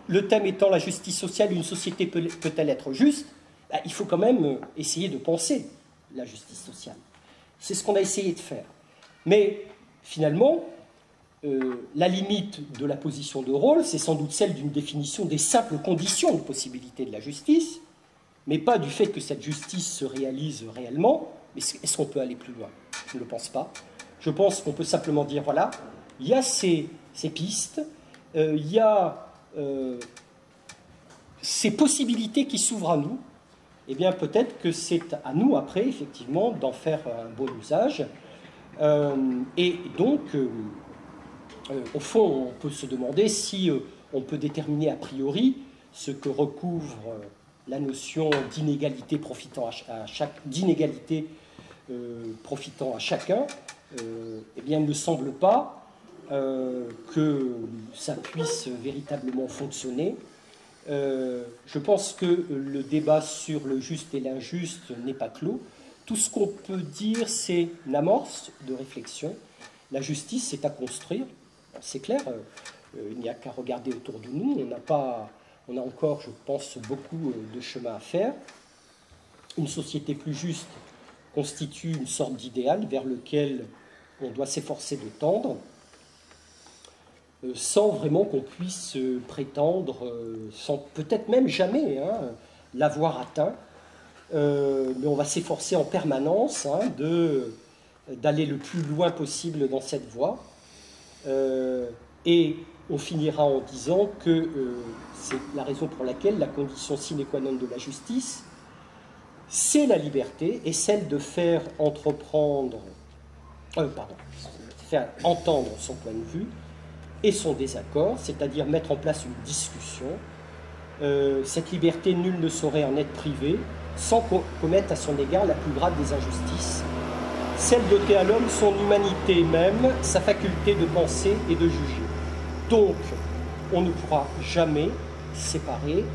le thème étant la justice sociale, une société peut-elle être juste? Il faut quand même essayer de penser la justice sociale. C'est ce qu'on a essayé de faire. Mais finalement, la limite de la position de Rawls, c'est sans doute celle d'une définition des simples conditions de possibilité de la justice, mais pas du fait que cette justice se réalise réellement. Mais est-ce qu'on peut aller plus loin? Je ne le pense pas. Je pense qu'on peut simplement dire, voilà, il y a ces pistes, il y a ces possibilités qui s'ouvrent à nous. Eh bien, peut-être que c'est à nous, après, effectivement, d'en faire un bon usage. Et donc, au fond, on peut se demander si on peut déterminer a priori ce que recouvre la notion d'inégalité profitant profitant à chacun. Eh bien, il ne me semble pas que ça puisse véritablement fonctionner. Je pense que le débat sur le juste et l'injuste n'est pas clos. Tout ce qu'on peut dire, c'est une amorce de réflexion. La justice, c'est à construire. C'est clair, il n'y a qu'à regarder autour de nous. On a encore, je pense, beaucoup de chemin à faire. Une société plus juste constitue une sorte d'idéal vers lequel on doit s'efforcer de tendre, sans vraiment qu'on puisse prétendre, sans peut-être même jamais l'avoir atteint. Mais on va s'efforcer en permanence d'aller le plus loin possible dans cette voie. Et on finira en disant que c'est la raison pour laquelle la condition sine qua non de la justice, c'est la liberté et celle de faire faire entendre son point de vue et son désaccord, c'est-à-dire mettre en place une discussion. Cette liberté, nul ne saurait en être privé sans commettre à son égard la plus grave des injustices, celle d'ôter à l'homme son humanité même, sa faculté de penser et de juger. Donc, on ne pourra jamais séparer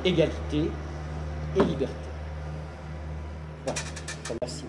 égalité et liberté. Voilà. Merci.